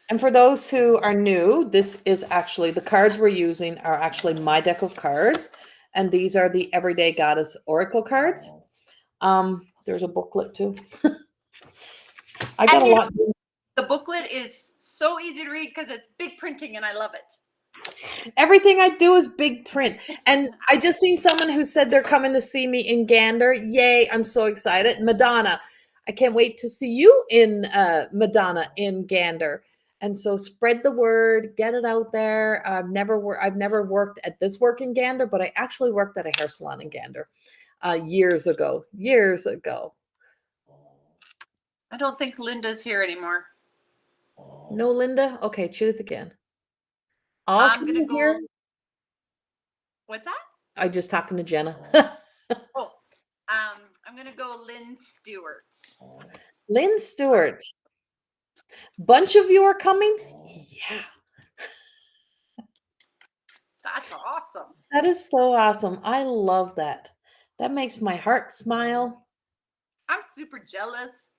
And for those who are new, this is actually the cards we're using are actually my deck of cards. And these are the Everyday Goddess Oracle cards. There's a booklet too. I got And a you know, lot. the booklet is so easy to read because it's big printing and I love it. Everything I do is big print. And I just seen someone who said they're coming to see me in Gander. Yay, I'm so excited. Madonna, I can't wait to see you in Madonna in Gander. And so spread the word, get it out there. I've never worked at this work in Gander, but I actually worked at a hair salon in Gander years ago. Years ago. I don't think Linda's here anymore. No, Linda? Okay, choose again. All I'm can gonna you hear? go. What's that? I'm just talking to Jenna. Oh, I'm gonna go Lynn Stewart. Lynn Stewart. Bunch of you are coming? Yeah. That's awesome. That is so awesome. I love that. That makes my heart smile. I'm super jealous.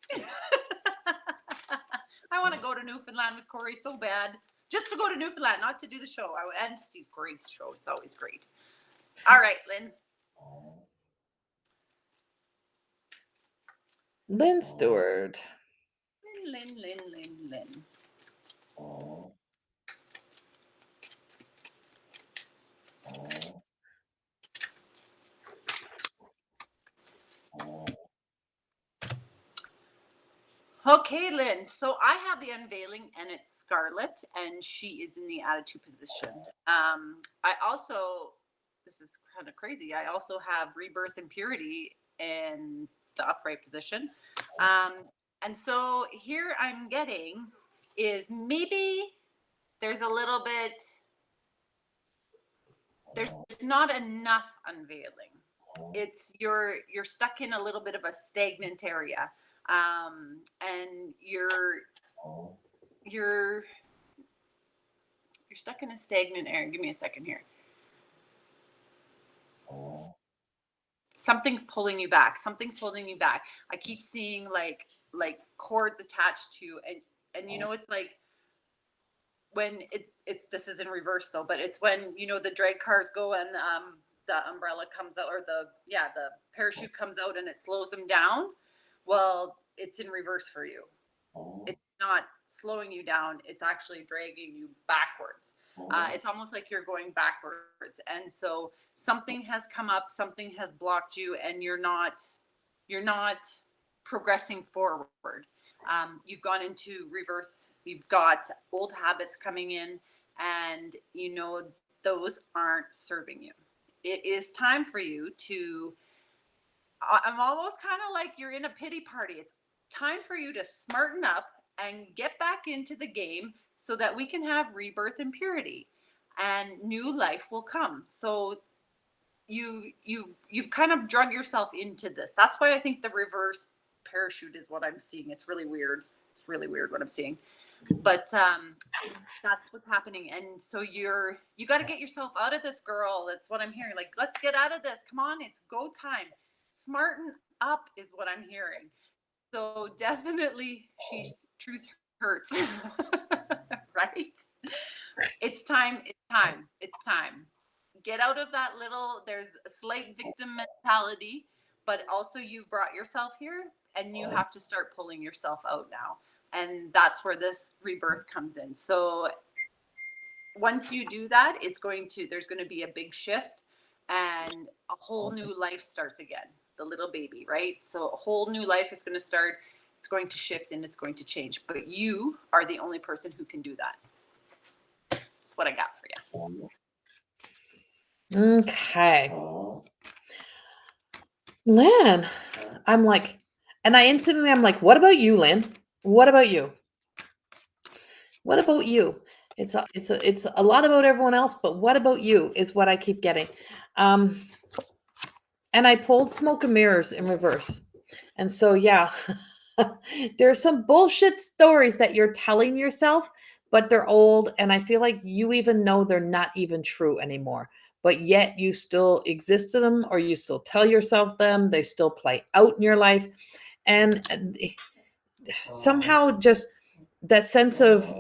I want to go to Newfoundland with Corrie so bad. Just to go to Newfoundland, not to do the show. And to see Corrie's show. It's always great. All right, Lynn. Lynn Stewart. Lynn. Okay, Lynn. So I have the unveiling, and it's Scarlett, and she is in the attitude position. I also, this is kind of crazy. I also have rebirth and purity in the upright position. Um, and so here I'm getting is maybe there's a little bit, there's not enough unveiling. It's you're stuck in a little bit of a stagnant area, and you're stuck in a stagnant area. Give me a second here. Something's pulling you back. Something's holding you back. I keep seeing like cords attached to, and you know it's like when it's this is in reverse though, but it's when you know the drag cars go and the umbrella comes out, or the parachute comes out and it slows them down. Well, it's in reverse for you. It's not slowing you down, it's actually dragging you backwards. It's almost like you're going backwards, and so something has come up, something has blocked you, and you're not progressing forward. You've gone into reverse. You've got old habits coming in, and you know those aren't serving you. It is time for you to. I'm almost kind of like you're in a pity party. It's time for you to smarten up and get back into the game so that we can have rebirth and purity, and new life will come. So you've kind of drug yourself into this. That's why I think the reverse parachute is what I'm seeing. It's really weird. It's really weird what I'm seeing. But that's what's happening. And so you got to get yourself out of this, girl. That's what I'm hearing. Like, let's get out of this. Come on, it's go time. Smarten up is what I'm hearing. So definitely, she's truth hurts, right? It's time. It's time. It's time. Get out of that little. There's a slight victim mentality, but also you've brought yourself here, and you have to start pulling yourself out now. And that's where this rebirth comes in. So once you do that, there's going to be a big shift, and a whole new life starts again. The little baby, right? So a whole new life is going to start. It's going to shift and it's going to change. But you are the only person who can do that. That's what I got for you. Okay. Lynn, I'm like, and I'm like, what about you, Lynn? What about you? What about you? It's a lot about everyone else, but what about you is what I keep getting. And I pulled smoke and mirrors in reverse. And so, yeah, there's some bullshit stories that you're telling yourself, but they're old, and I feel like you even know they're not even true anymore. But yet you still exist in them, or you still tell yourself them. They still play out in your life, and somehow just that sense of,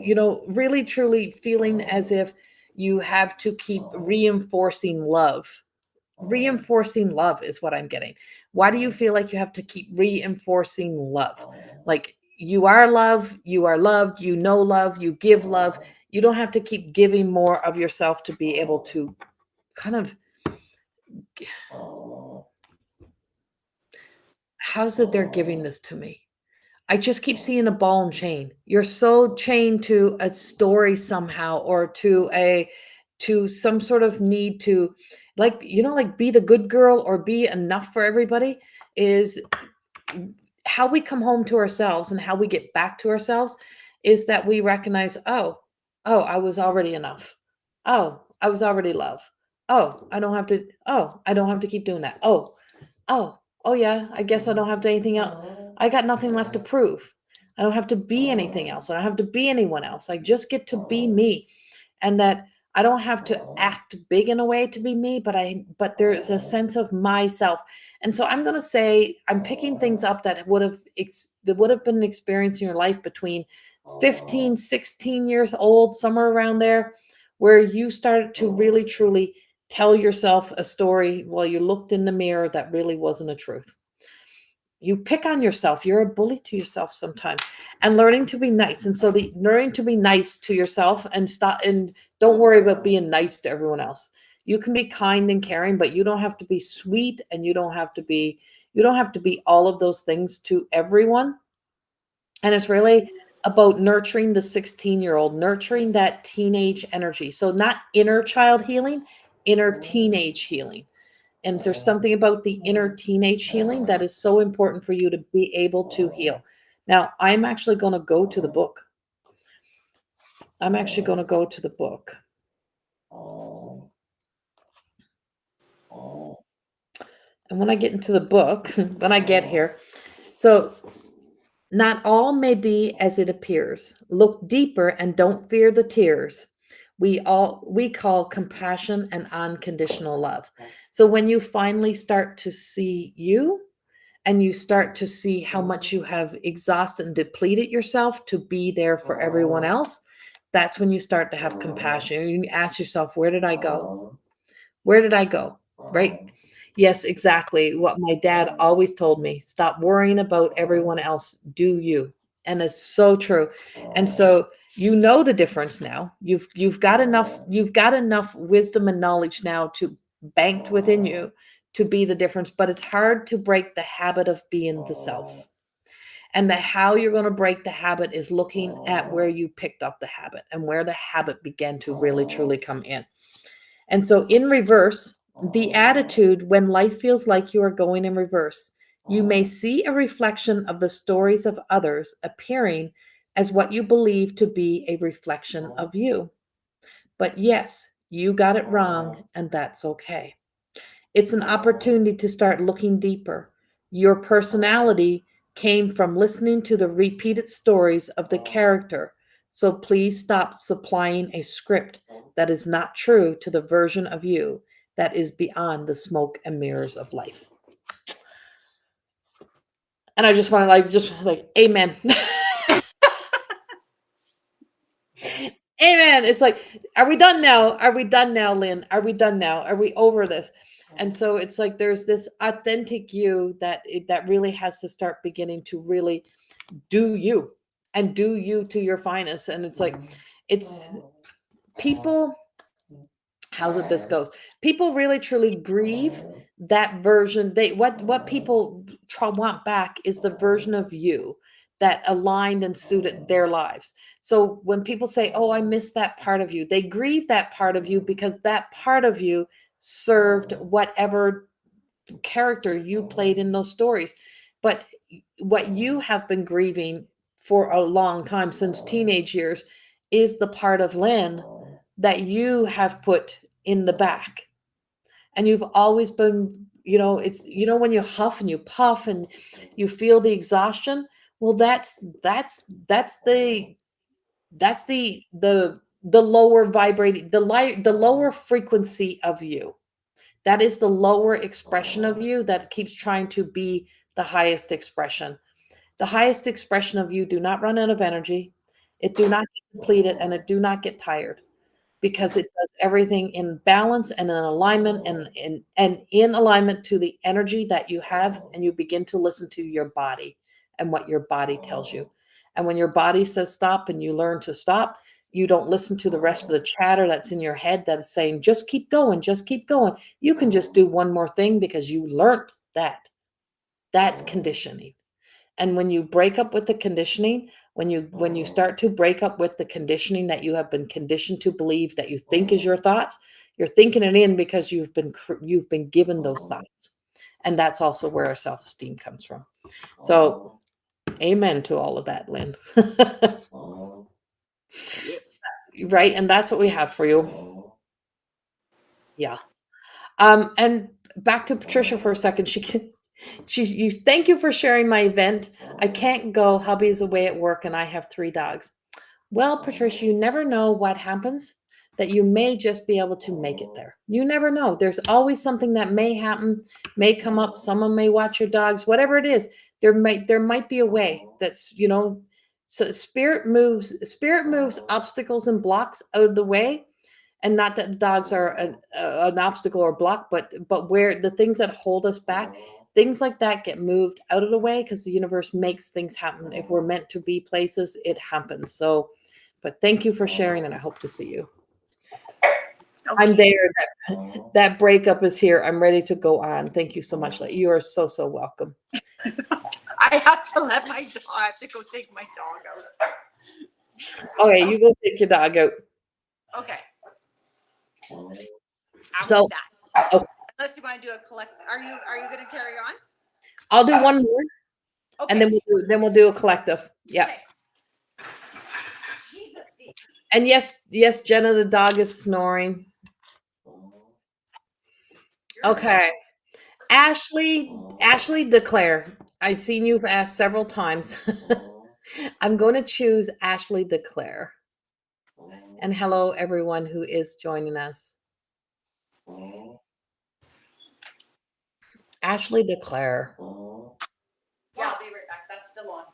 really truly feeling as if you have to keep reinforcing love. Reinforcing love is what I'm getting. Why do you feel like you have to keep reinforcing love? Like, you are love, you are loved, love, you give love. You don't have to keep giving more of yourself to be able to kind of, how's it they're giving this to me? I just keep seeing a ball and chain. You're so chained to a story somehow, or to some sort of need to, like, like, be the good girl or be enough for everybody. Is how we come home to ourselves and how we get back to ourselves, is that we recognize, oh, I was already enough. Oh, I was already love. I don't have to keep doing that. Oh, oh yeah, I guess I don't have to anything else. I got nothing left to prove. I don't have to be anything else. I don't have to be anyone else. I just get to be me. And that I don't have to act big in a way to be me, but there's a sense of myself. And so I'm going to say I'm picking things up that would have been an experience in your life between 15, 16 years old, somewhere around there, where you started to really truly tell yourself a story while you looked in the mirror that really wasn't a truth. You pick on yourself. You're a bully to yourself sometimes. And learning to be nice. And so the learning to be nice to yourself, and stop, and don't worry about being nice to everyone else. You can be kind and caring, but you don't have to be sweet, and you don't have to be all of those things to everyone. And it's really about nurturing the 16-year-old, nurturing that teenage energy. So not inner child healing, inner teenage healing. And there's something about the inner teenage healing that is so important for you to be able to heal. Now, I'm actually going to go to the book. I'm actually going to go to the book. And when I get into the book, when I get here, so not all may be as it appears. Look deeper and don't fear the tears. We call compassion and unconditional love. So when you finally start to see you, and you start to see how much you have exhausted and depleted yourself to be there for everyone else, that's when you start to have compassion. You ask yourself, where did I go? Where did I go? Right? Yes, exactly. What my dad always told me, stop worrying about everyone else, do you. And it's so true. And so you know the difference now. You've got enough wisdom and knowledge now to banked within you to be the difference, but it's hard to break the habit of being the self. And the how you're going to break the habit is looking at where you picked up the habit and where the habit began to really truly come in. And so, in reverse, the attitude when life feels like you are going in reverse, you may see a reflection of the stories of others appearing as what you believe to be a reflection of you. But yes, you got it wrong, and that's okay. It's an opportunity to start looking deeper. Your personality came from listening to the repeated stories of the character. So please stop supplying a script that is not true to the version of you that is beyond the smoke and mirrors of life. And I just want to just like amen. Amen. It's like, are we done now? Are we done now, Lynn? Are we done now? Are we over this? And so it's like there's this authentic you that really has to start beginning to really do you, and do you to your finest. And it's like it's people, how's it this goes, people really truly grieve that version. They what people want back is the version of you that aligned and suited their lives. So when people say, oh, I miss that part of you, they grieve that part of you because that part of you served whatever character you played in those stories. But what you have been grieving for a long time, since teenage years, is the part of Lynn that you have put in the back. And you've always been, it's, when you huff and you puff and you feel the exhaustion. Well, that's That's the lower vibrating, the lower frequency of you. That is the lower expression of you that keeps trying to be the highest expression. The highest expression of you do not run out of energy. It do not get depleted, and it do not get tired, because it does everything in balance and in alignment, and in alignment to the energy that you have, and you begin to listen to your body and what your body tells you. And when your body says stop and you learn to stop, you don't listen to the rest of the chatter that's in your head that is saying just keep going, just keep going. You can just do one more thing because you learned that. That's conditioning. And when you break up with the conditioning, when you start to break up with the conditioning that you have been conditioned to believe that you think is your thoughts, you're thinking it in because you've been given those thoughts. And that's also where our self-esteem comes from. So amen to all of that, Lynn. Yeah. Right? And that's what we have for you. Yeah. And back to Patricia for a second. You thank you for sharing my event. I can't go. Hubby's away at work and I have 3 dogs. Well, Patricia, you never know what happens, that you may just be able to make it there. You never know. There's always something that may happen, may come up. Someone may watch your dogs, whatever it is. There might be a way that's, so spirit moves obstacles and blocks out of the way, and not that dogs are an obstacle or block, but where the things that hold us back, things like that get moved out of the way because the universe makes things happen. If we're meant to be places, it happens. So, but thank you for sharing, and I hope to see you. I'm Okay. there. That breakup is here. I'm ready to go on. Thank you so much. You are so welcome. I have to let my dog. I have to go take my dog out. Okay, you go take your dog out. Okay. I'll So, be back. okay, Unless you want to do a collect. Are you going to carry on? I'll do one more, and Okay. then we'll do a collective. Yeah. Okay. Jesus. And yes, Jenna, the dog is snoring. Okay. Ashley Declare. I've seen you've asked several times. I'm going to choose Ashley Declare. And hello, everyone who is joining us. Ashley Declare. Yeah, I'll be right back. That's still on.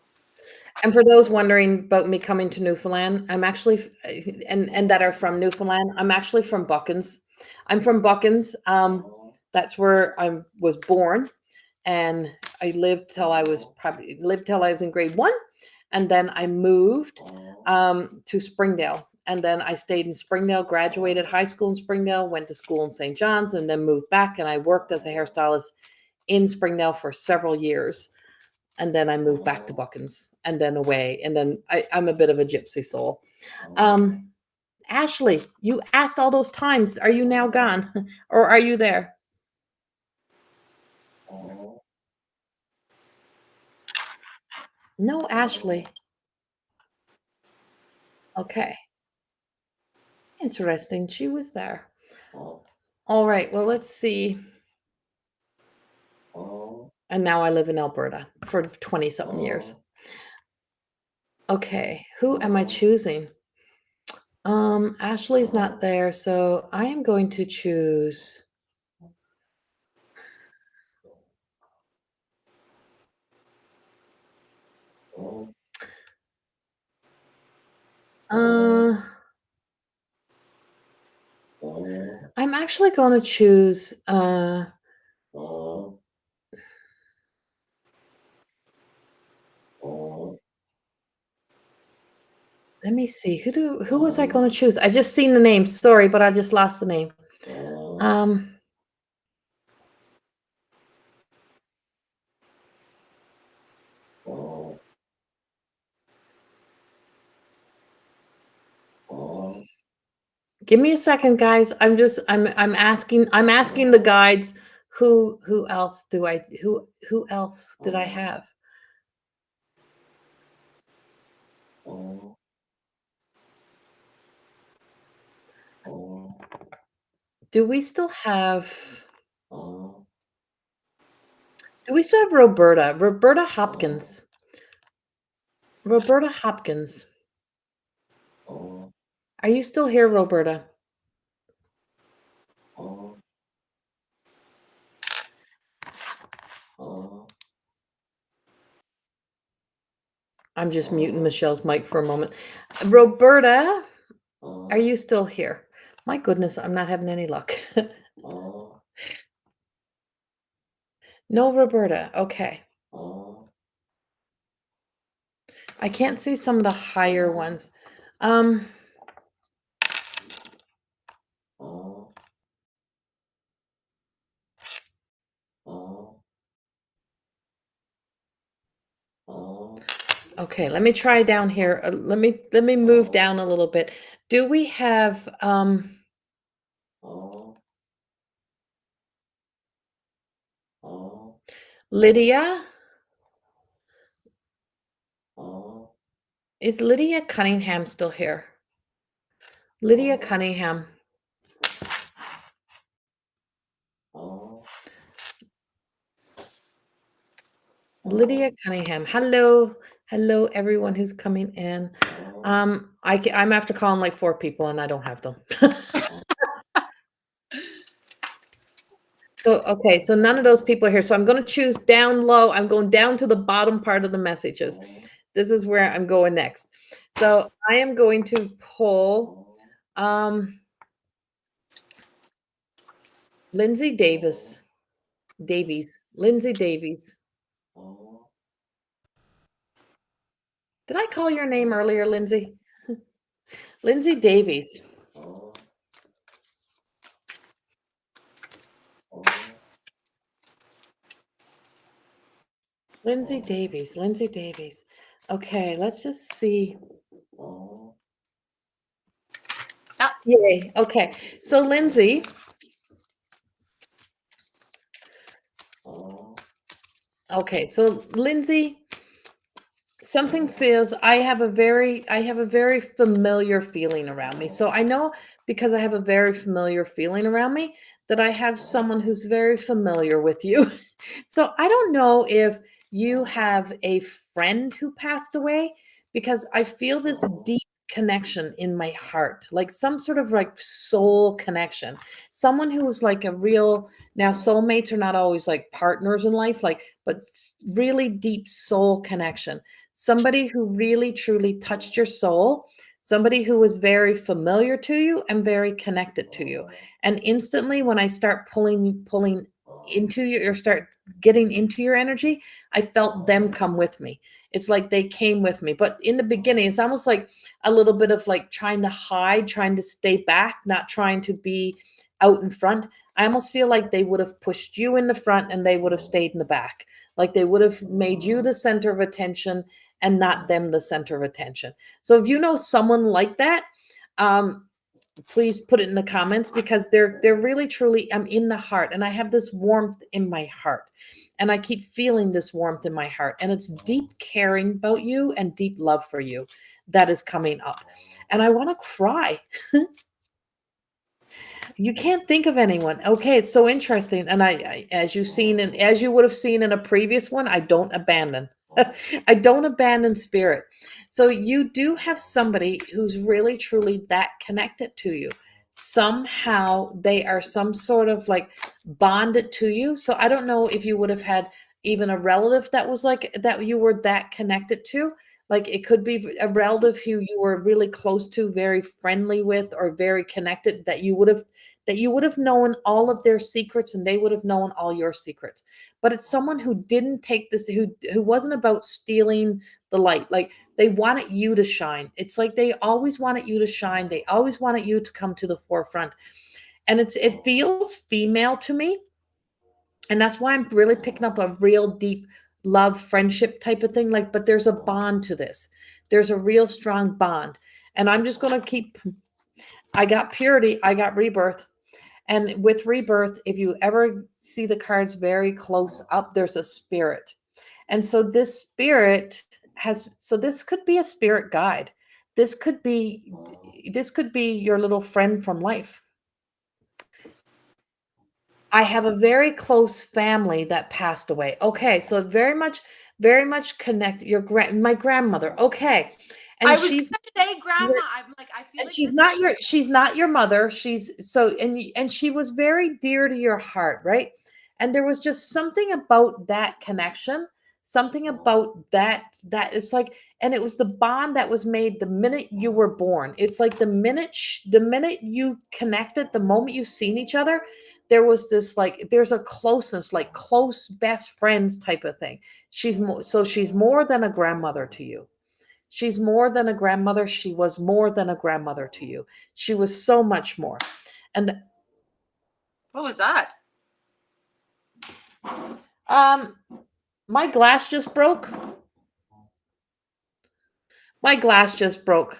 And for those wondering about me coming to Newfoundland, I'm actually, and that are from Newfoundland, I'm actually from Buckins. I'm from Buckins. That's where I was born, and I lived till I was in grade 1, and then I moved to Springdale, and then I stayed in Springdale, graduated high school in Springdale, went to school in St. John's, and then moved back, and I worked as a hairstylist in Springdale for several years. And then I moved back to Buckins, and then away. And then I'm a bit of a gypsy soul. Um, Ashley, you asked all those times. Are you now gone, or are you there? No, Ashley. Okay, interesting. She was there. All right. Well, let's see. And now I live in Alberta for 20 something years. Okay, who am I choosing? Ashley's not there, so I am going to choose. Uh, I'm actually going to choose. Let me see. Who was I going to choose? I just seen the name. Sorry, but I just lost the name. Um, Give me a second, guys. I'm asking the guides who else who else did I have? Do we still have Roberta? Roberta Hopkins. Roberta Hopkins. Are you still here, Roberta? I'm just muting Michelle's mic for a moment. Roberta, are you still here? My goodness, I'm not having any luck. No, Roberta. Okay. I can't see some of the higher ones. Um, okay, let me try down here. Let me move down a little bit. Do we have Lydia? Is Lydia Cunningham still here? Lydia Cunningham. Lydia Cunningham. Hello. Hello, everyone who's coming in. I'm after calling like 4 people and I don't have them. So, okay, so none of those people are here. So I'm going to choose down low. I'm going down to the bottom part of the messages. This is where I'm going next. So I am going to pull Lindsay Davies. Lindsay Davies. Did I call your name earlier, Lindsay? Lindsay Davies. Lindsay Davies. Lindsay Davies. Okay, let's just see. Ah, Yay. Okay. So Lindsay. Okay, so Lindsay, something feels I have a very familiar feeling around me. So I know because I have a very familiar feeling around me that I have someone who's very familiar with you. So I don't know if you have a friend who passed away because I feel this deep connection in my heart, like some sort of like soul connection. Someone who's like a real now soulmates are not always like partners in life, like but really deep soul connection. Somebody who really truly touched your soul, somebody who was very familiar to you and very connected to you. And instantly when I start pulling into you or start getting into your energy, I felt them come with me. It's like they came with me. But in the beginning, it's almost like a little bit of like trying to hide, trying to stay back, not trying to be out in front. I almost feel like they would have pushed you in the front and they would have stayed in the back. Like they would have made you the center of attention and not them the center of attention. So if you know someone like that, um, please put it in the comments because they're really truly I'm in the heart and I have this warmth in my heart. And I keep feeling this warmth in my heart and it's deep caring about you and deep love for you that is coming up. And I want to cry. You can't think of anyone. Okay, it's so interesting. And as you've seen and as you would have seen in a previous one, I don't abandon. I don't abandon spirit. So you do have somebody who's really truly that connected to you. Somehow they are some sort of like bonded to you. So I don't know if you would have had even a relative that was like that you were that connected to. Like it could be a relative who you were really close to, very friendly with, or very connected that you would have known all of their secrets and they would have known all your secrets. But it's someone who didn't take this, who wasn't about stealing the light. Like they wanted you to shine. It's like they always wanted you to shine. They always wanted you to come to the forefront. And it feels female to me. And that's why I'm really picking up a real deep love, friendship type of thing. Like, but there's a bond to this. There's a real strong bond. And I'm just gonna keep I got purity, I got rebirth. And with rebirth, if you ever see the cards very close up, there's a spirit. And so this spirit so this could be a spirit guide. This could be this could be your little friend from life. I have a very close family that passed away. Okay, so very much connect my grandmother. Okay. And I was she's gonna say grandma. I'm like, I feel and like this is she's not your mother. She's so and she was very dear to your heart, right? And there was just something about that connection, something about that it's like, and it was the bond that was made the minute you were born. It's like the minute you connected, the moment you seen each other, there was this, like, there's a closeness, like close best friends type of thing. She's more than a grandmother to you. She's more than a grandmother. She was more than a grandmother to you. She was so much more. And what was that? um my glass just broke. My glass just broke.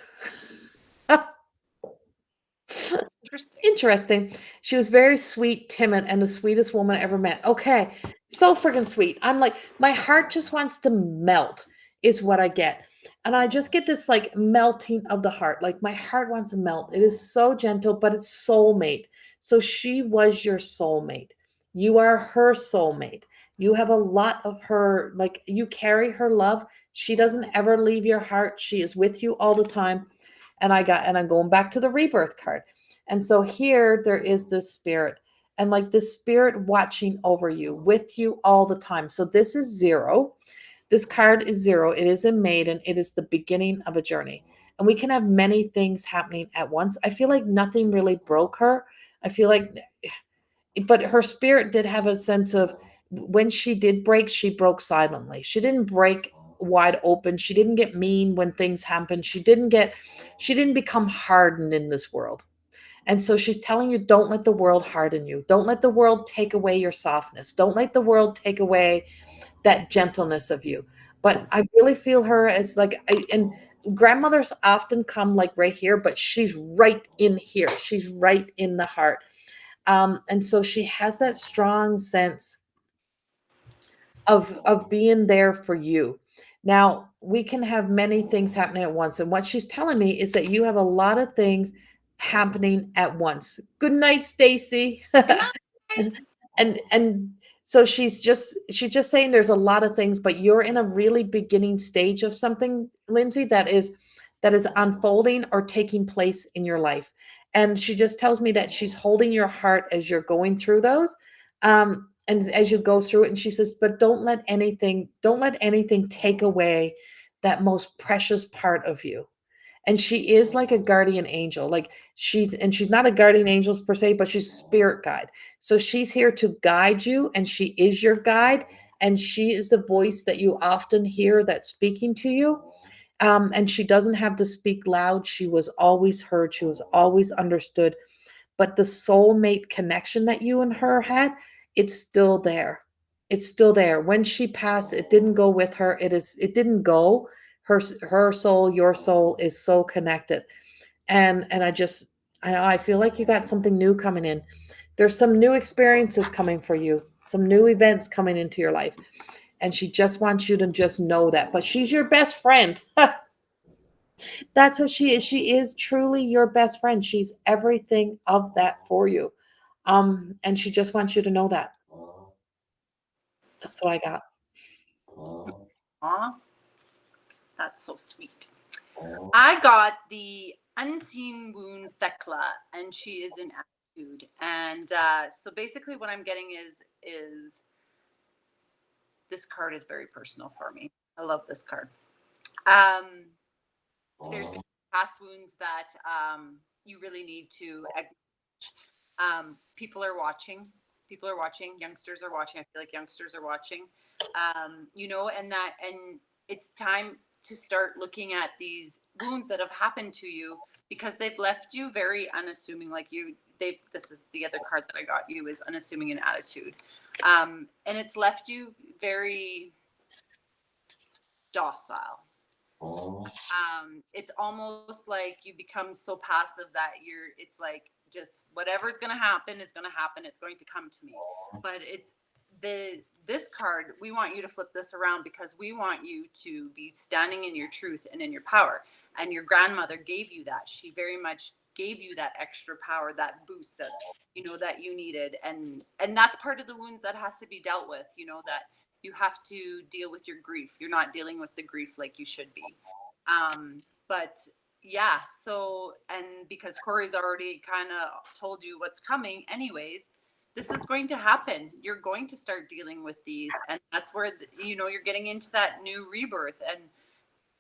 Interesting. Interesting. She was very sweet, timid, and the sweetest woman I ever met. Okay. So friggin' sweet. I'm like, my heart just wants to melt, is what I get. And I just get this like melting of the heart. Like my heart wants to melt. It is so gentle, but it's soulmate. So she was your soulmate. You are her soulmate. You have a lot of her, like you carry her love. She doesn't ever leave your heart. She is with you all the time. And I'm going back to the rebirth card. And so here there is this spirit, and like this spirit watching over you, with you all the time. So this is zero. This card is zero. It is a maiden. It is the beginning of a journey. And we can have many things happening at once. I feel like nothing really broke her. I feel like, but her spirit did have a sense of, when she did break, she broke silently. She didn't break wide open. She didn't get mean when things happened. She didn't become hardened in this world. And so she's telling you, don't let the world harden you. Don't let the world take away your softness. Don't let the world take away that gentleness of you. But I really feel her as like, and grandmothers often come like right here, but she's right in here. She's right in the heart. And so she has that strong sense of being there for you. Now, we can have many things happening at once, and what she's telling me is that you have a lot of things happening at once. Good night, Stacy. Good night. And so she's just saying there's a lot of things, but you're in a really beginning stage of something, Lindsay, that is unfolding or taking place in your life. And she just tells me that she's holding your heart as you're going through those, and as you go through it. And she says, but don't let anything take away that most precious part of you. And she is like a guardian angel. Like she's not a guardian angel per se, but she's spirit guide. So she's here to guide you, and she is your guide, and she is the voice that you often hear that's speaking to you. And she doesn't have to speak loud. She was always heard. She was always understood. But the soulmate connection that you and her had, it's still there. It's still there. When she passed, it didn't go with her. It didn't go. Her soul, your soul is so connected. And I feel like you got something new coming in. There's some new experiences coming for you, some new events coming into your life. And she just wants you to just know that. But she's your best friend. That's what she is. She is truly your best friend. She's everything of that for you. And she just wants you to know that. That's what I got. Aw, that's so sweet. I got the unseen wound Thekla, and she is in attitude. And so basically, what I'm getting is this card is very personal for me. I love this card. Um, there's been past wounds that you really need to acknowledge. People are watching. People are watching. Youngsters are watching. I feel like youngsters are watching. And it's time to start looking at these wounds that have happened to you, because they've left you very unassuming. Like you, they. This is the other card that I got you, is unassuming in attitude, and it's left you very docile. It's almost like you become so passive that it's like, just whatever's going to happen is going to happen. It's going to come to me. But this card, we want you to flip this around, because we want you to be standing in your truth and in your power. And your grandmother gave you that. She very much gave you that extra power, that boost that, that you needed. And that's part of the wounds that has to be dealt with, that you have to deal with your grief. You're not dealing with the grief like you should be. But yeah, so, and because Corey's already kind of told you what's coming anyways, this is going to happen. You're going to start dealing with these, and that's where you're getting into that new rebirth.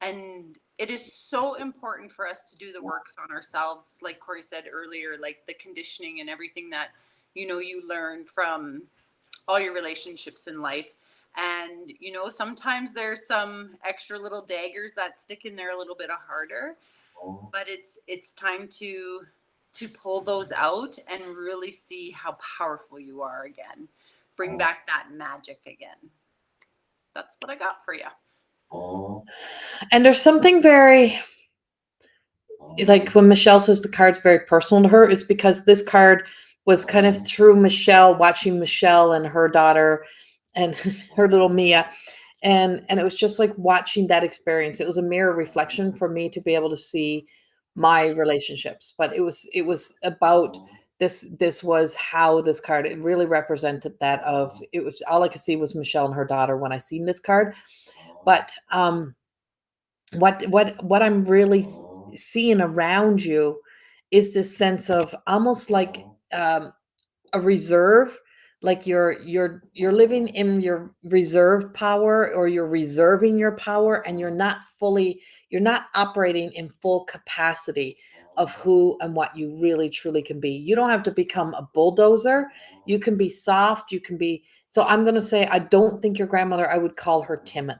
And it is so important for us to do the works on ourselves, like Corey said earlier, like the conditioning and everything that you learn from all your relationships in life. And sometimes there's some extra little daggers that stick in there a little bit harder, but it's time to pull those out and really see how powerful you are again. Bring back that magic again. That's what I got for you. And there's something very, like when Michelle says the card's very personal to her, is because this card was kind of through Michelle, watching Michelle and her daughter and her little Mia. And it was just like watching that experience. It was a mirror reflection for me to be able to see my relationships. But it was about this was how this card, it really represented that. Of it was, all I could see was Michelle and her daughter when I seen this card. But what I'm really seeing around you is this sense of almost like a reserve, like you're living in your reserve power, or you're reserving your power, and you're not operating in full capacity of who and what you really truly can be. You don't have to become a bulldozer. You can be soft, you can be. So I'm going to say, I don't think your grandmother, I would call her timid.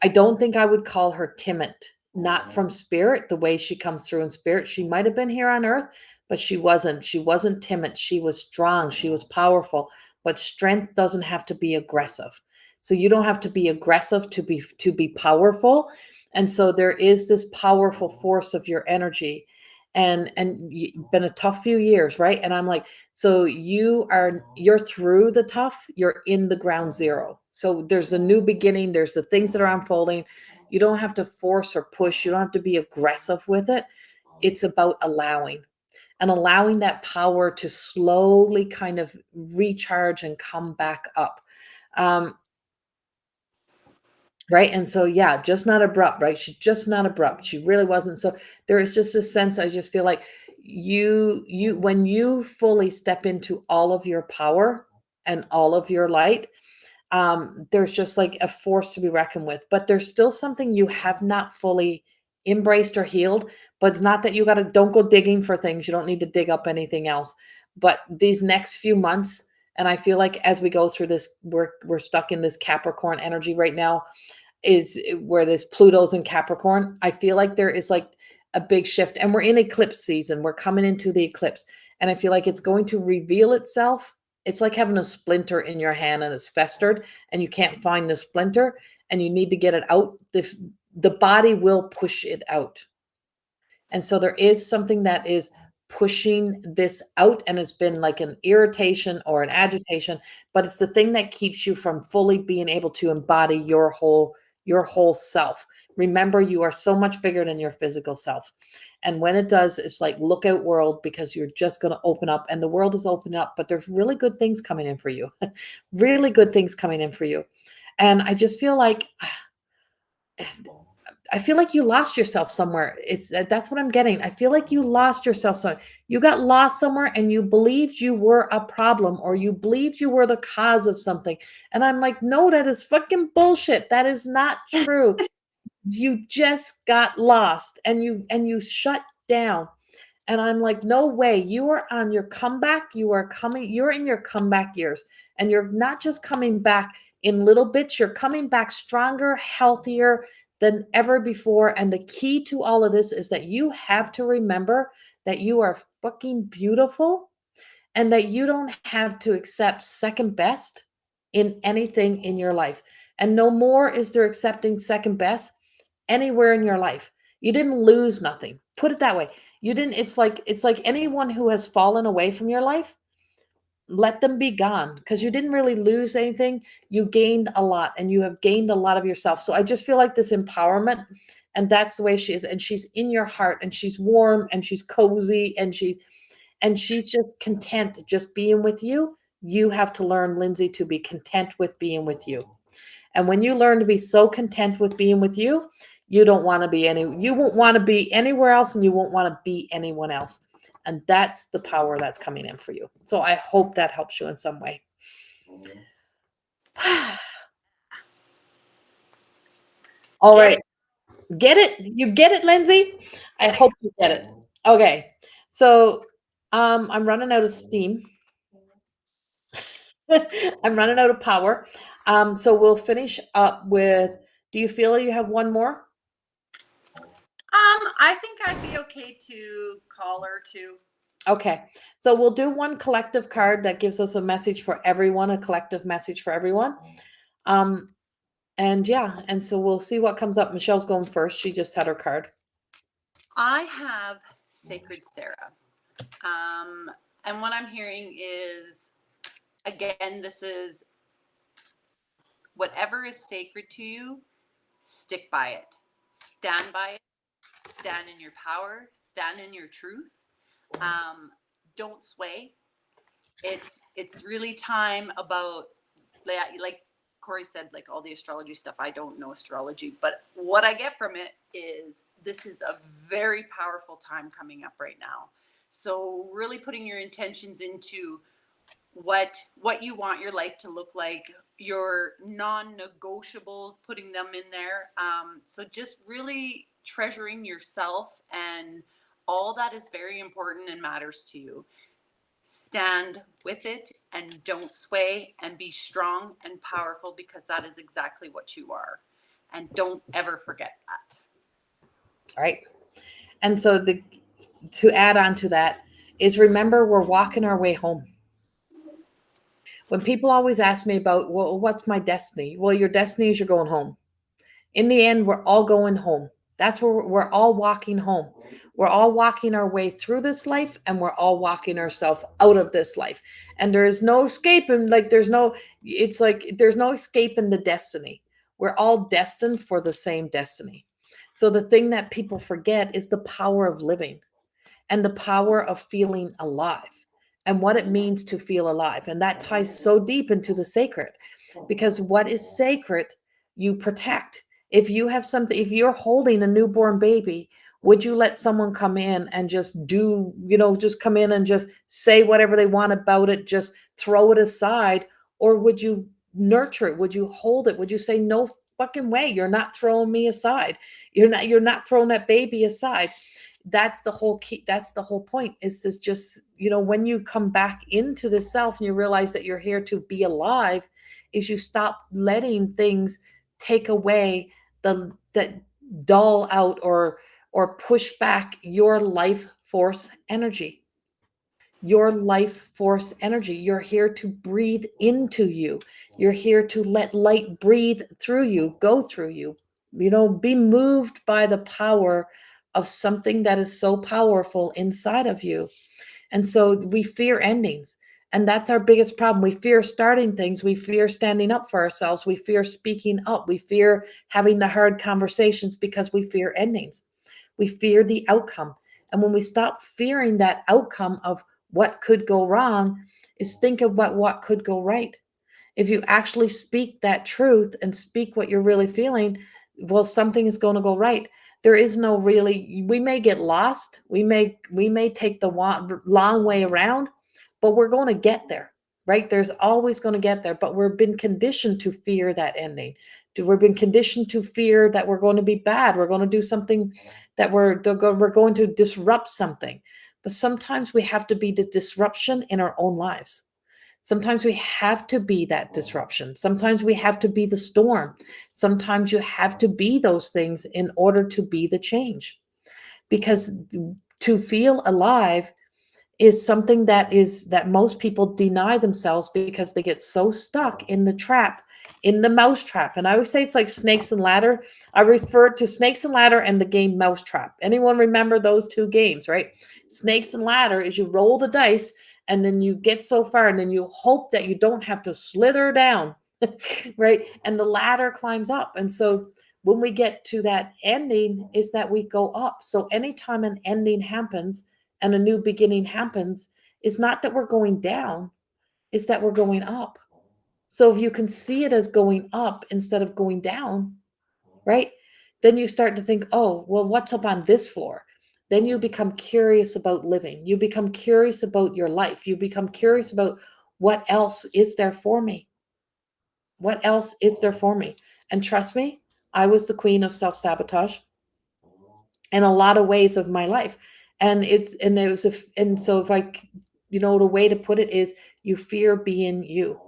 I don't think I would call her timid, not from spirit, the way she comes through in spirit. She might have been here on earth, but she wasn't. She wasn't timid. She was strong. She was powerful. But strength doesn't have to be aggressive. So you don't have to be aggressive to be powerful. And so there is this powerful force of your energy. And it's been a tough few years, right? And I'm like, so you're through the tough, you're in the ground zero. So there's a new beginning, there's the things that are unfolding. You don't have to force or push, you don't have to be aggressive with it. It's about allowing, and allowing that power to slowly kind of recharge and come back up. Um, right. And so, yeah, just not abrupt, right? She's just not abrupt. She really wasn't. So there is just a sense, I just feel like when you fully step into all of your power and all of your light, there's just like a force to be reckoned with. But there's still something you have not fully embraced or healed. But it's not that you got to, don't go digging for things. You don't need to dig up anything else. But these next few months, and I feel like as we go through this, we're stuck in this Capricorn energy right now, is where this Pluto's in Capricorn. I feel like there is like a big shift, and we're in eclipse season. We're coming into the eclipse, and I feel like it's going to reveal itself. It's like having a splinter in your hand and it's festered and you can't find the splinter and you need to get it out. The body will push it out. And so there is something that is pushing this out, and it's been like an irritation or an agitation, but it's the thing that keeps you from fully being able to embody your whole self. Remember, you are so much bigger than your physical self. And when it does, it's like look out world, because you're just going to open up, and the world is opening up, but there's really good things coming in for you. Really good things coming in for you. And I just feel like you lost yourself somewhere. That's what I'm getting. I feel like you lost yourself. So you got lost somewhere and you believed you were a problem, or you believed you were the cause of something. And I'm like, no, that is fucking bullshit. That is not true. You just got lost and you shut down. And I'm like, no way. You are on your comeback. You're in your comeback years. And you're not just coming back in little bits, you're coming back stronger, healthier than ever before. And the key to all of this is that you have to remember that you are fucking beautiful, and that you don't have to accept second best in anything in your life. And no more is there accepting second best anywhere in your life. You didn't lose nothing. Put it that way. You didn't, it's like anyone who has fallen away from your life, let them be gone, because you didn't really lose anything. You gained a lot, and you have gained a lot of yourself. So I just feel like this empowerment, and that's the way she is. And she's in your heart, and she's warm, and she's cozy, and she's just content just being with you. You have to learn, Lindsay, to be content with being with you. And when you learn to be so content with being with you, You don't want to be you won't want to be anywhere else, and you won't want to be anyone else. And that's the power that's coming in for you. So I hope that helps you in some way. All Get it? right. Get it? You get it, Lindsay? I Get it? hope you get it. Okay. So I'm running out of steam. I'm running out of power. So we'll finish up with, do you feel you have one more? I think I'd be okay to call her to. Okay. So we'll do one collective card that gives us a message for everyone, a collective message for everyone. Um, and yeah, and so we'll see what comes up. Michelle's going first. She just had her card. I have Sacred Sarah. And what I'm hearing is, again, this is whatever is sacred to you, stick by it. Stand by it. Stand in your power. Stand in your truth. Don't sway. It's really time about, like Corrie said, like all the astrology stuff. I don't know astrology, but what I get from it is this is a very powerful time coming up right now. So really putting your intentions into what you want your life to look like, your non-negotiables, putting them in there. So just really treasuring yourself, and all that is very important and matters to you. Stand with it and don't sway, and be strong and powerful, because that is exactly what you are. And don't ever forget that. All right. And so to add on to that is, remember, we're walking our way home. When people always ask me about, well, what's my destiny? Well, your destiny is you're going home. In the end, we're all going home. That's where we're all walking home. We're all walking our way through this life, and we're all walking ourselves out of this life. And there is no escaping. It's like there's no escaping the destiny. We're all destined for the same destiny. So the thing that people forget is the power of living, and the power of feeling alive, and what it means to feel alive. And that ties so deep into the sacred, because what is sacred, you protect. If you have something, if you're holding a newborn baby, would you let someone come in and just just come in and just say whatever they want about it, just throw it aside? Or would you nurture it? Would you hold it? Would you say, no fucking way, you're not throwing me aside? You're not throwing that baby aside. That's the whole key. That's the whole point, is this just, when you come back into the self and you realize that you're here to be alive, is you stop letting things take away that dull out, or push back your life force energy. Your life force energy. You're here to breathe into you. You're here to let light breathe through you, go through you. Be moved by the power of something that is so powerful inside of you. And so we fear endings. And that's our biggest problem. We fear starting things. We fear standing up for ourselves. We fear speaking up. We fear having the hard conversations because we fear endings. We fear the outcome. And when we stop fearing that outcome of what could go wrong, is think of what could go right. If you actually speak that truth and speak what you're really feeling, well, something is going to go right. There is no really, we may get lost. We may take the long way around, but we're going to get there, right? There's always going to get there, but we've been conditioned to fear that ending. We've been conditioned to fear that we're going to be bad. We're going to do something that we're going to disrupt something. But sometimes we have to be the disruption in our own lives. Sometimes we have to be that disruption. Sometimes we have to be the storm. Sometimes you have to be those things in order to be the change. Because to feel alive is something that most people deny themselves, because they get so stuck in the trap, in the mouse trap. And I always say it's like snakes and ladder. I refer to snakes and ladder and the game Mousetrap. Anyone remember those two games, right? Snakes and ladder is you roll the dice, and then you get so far, and then you hope that you don't have to slither down, right? And the ladder climbs up. And so when we get to that ending, is that we go up. So anytime an ending happens and a new beginning happens, is not that we're going down, is that we're going up. So if you can see it as going up instead of going down, right? Then you start to think, oh, well, what's up on this floor? Then you become curious about living. You become curious about your life. You become curious about what else is there for me? What else is there for me? And trust me, I was the queen of self sabotage in a lot of ways of my life. And it was a, and so if I, the way to put it is you fear being you.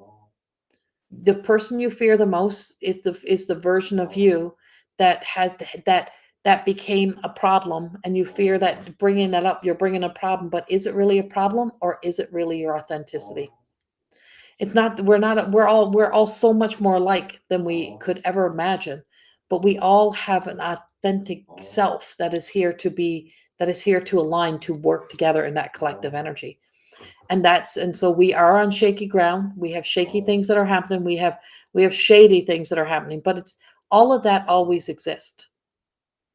The person you fear the most is the version of you that has that that became a problem, and you fear that bringing that up, you're bringing a problem. But is it really a problem, or is it really your authenticity? It's not. We're all so much more alike than we could ever imagine, but we all have an authentic self that is here to be, that is here to align, to work together in that collective energy. And so we are on shaky ground. We have shaky things that are happening. We have shady things that are happening, but it's all of that always exists.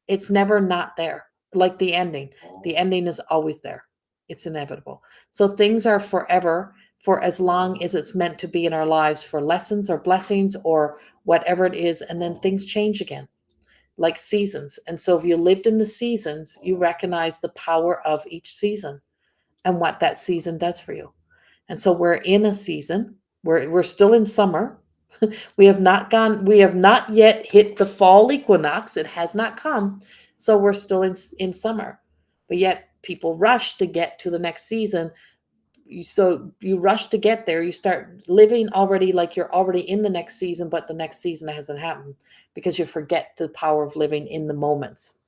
It's never not there. Like the ending is always there. It's inevitable. So things are forever, for as long as it's meant to be in our lives, for lessons or blessings or whatever it is. And then things change again, like seasons. And so if you lived in the seasons, you recognize the power of each season and what that season does for you. And so we're in a season. We're still in summer. We have not yet hit the fall equinox. It has not come. So we're still in summer. But yet people rush to get to the next season. So you rush to get there. You start living already like you're already in the next season, but the next season hasn't happened because you forget the power of living in the moments.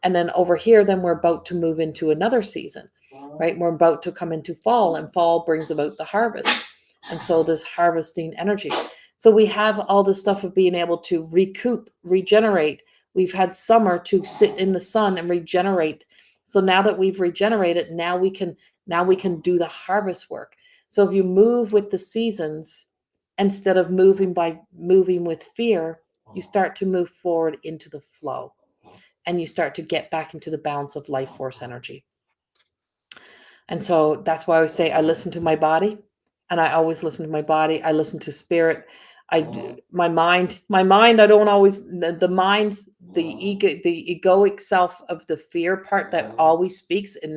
And then over here, then we're about to move into another season, right? We're about to come into fall, and fall brings about the harvest. And so this harvesting energy. So we have all this stuff of being able to recoup, regenerate. We've had summer to sit in the sun and regenerate. So now that we've regenerated, now we can do the harvest work. So if you move with the seasons instead of moving with fear, you start to move forward into the flow, and you start to get back into the balance of life force energy. And so that's why I always say I listen to my body, and I always listen to my body. I listen to spirit. My mind, I don't always, the mind, the egoic self of the fear part that always speaks, it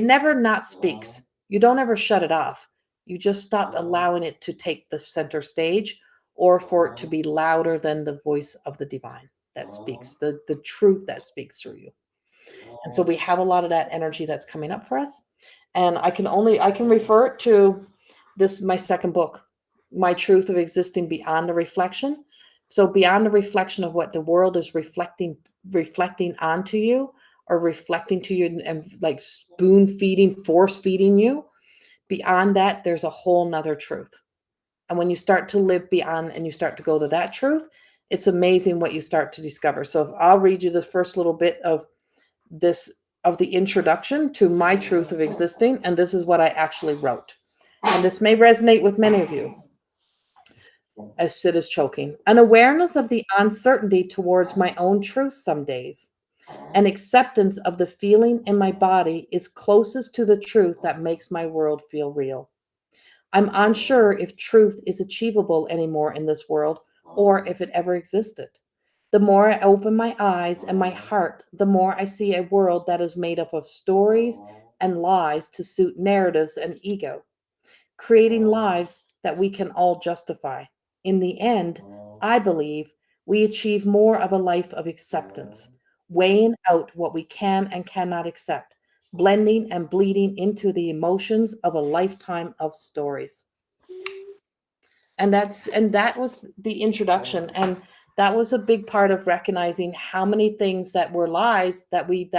never not speaks. You don't ever shut it off. You just stop allowing it to take the center stage, or for it to be louder than the voice of the divine that speaks, the truth that speaks through you. And so we have a lot of that energy that's coming up for us. And I can refer it to this, my second book, My Truth of Existing Beyond the Reflection. So beyond the reflection of what the world is reflecting onto you, or reflecting to you, and like spoon feeding, force feeding you, beyond that, there's a whole nother truth. And when you start to live beyond and you start to go to that truth, it's amazing what you start to discover. So if I'll read you the first little bit this of the introduction to My Truth of Existing, and this is what I actually wrote. And this may resonate with many of you. As Sid is choking, an awareness of the uncertainty towards my own truth some days. An acceptance of the feeling in my body is closest to the truth that makes my world feel real. I'm unsure if truth is achievable anymore in this world, or if it ever existed. The more I open my eyes and my heart, the more I see a world that is made up of stories and lies to suit narratives and ego, creating lives that we can all justify. In the end, I believe we achieve more of a life of acceptance, weighing out what we can and cannot accept, blending and bleeding into the emotions of a lifetime of stories. And that was the introduction, and that was a big part of recognizing how many things that were lies that we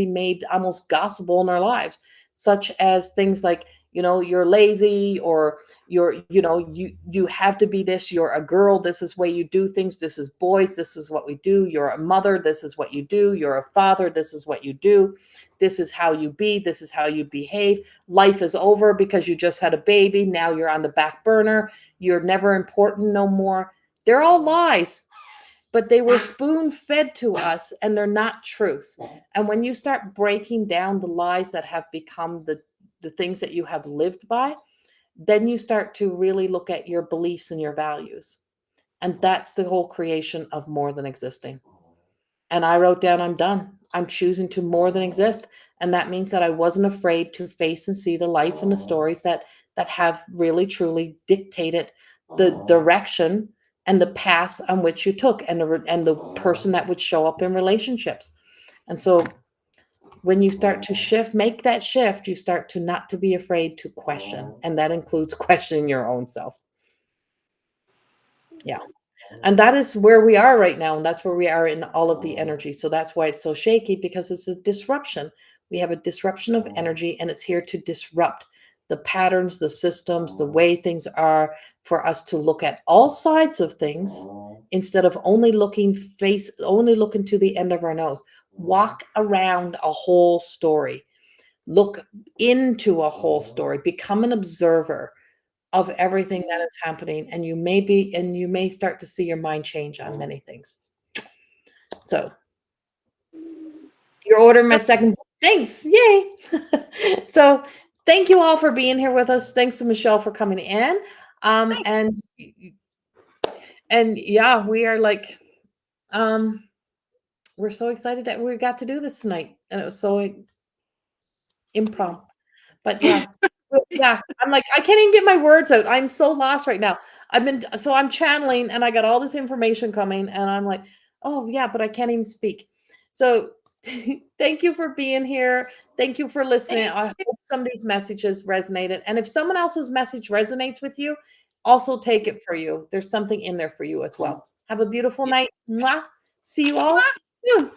made almost gospel in our lives, such as things like, you're lazy, or you have to be this, you're a girl, this is way you do things, this is boys, this is what we do, you're a mother, this is what you do, you're a father, this is what you do, this is how you be, this is how you behave. Life is over because you just had a baby, now you're on the back burner, you're never important no more. They're all lies, but they were spoon fed to us, and they're not truth. And when you start breaking down the lies that have become the things that you have lived by, then you start to really look at your beliefs and your values. And that's the whole creation of more than existing. And I wrote down, I'm done. I'm choosing to more than exist. And that means that I wasn't afraid to face and see the life and the stories that have really truly dictated the direction and the path on which you took, and the person that would show up in relationships. And so when you start to shift, make that shift, you start to not to be afraid to question. And that includes questioning your own self. Yeah. And that is where we are right now. And that's where we are in all of the energy. So that's why it's so shaky, because it's a disruption. We have a disruption of energy, and it's here to disrupt the patterns, the systems, the way things are, for us to look at all sides of things instead of only looking to the end of our nose. Walk around a whole story, look into a whole story, become an observer of everything that is happening, and you may start to see your mind change on many things. So you're ordering my second book. Thanks. Yay. So thank you all for being here with us. Thanks to Michelle for coming in. Um Thanks. and and yeah, we are like um we're so excited that we got to do this tonight. And it was so impromptu. But yeah. Well, yeah, I'm like, I can't even get my words out. I'm so lost right now. I'm channeling, and I got all this information coming, and I'm like, oh yeah, but I can't even speak. So thank you for being here. Thank you for listening. Thank I you. hope some of these messages resonated. And if someone else's message resonates with you, also take it for you. There's something in there for you as well. Have a beautiful night. Mwah. See you all soon.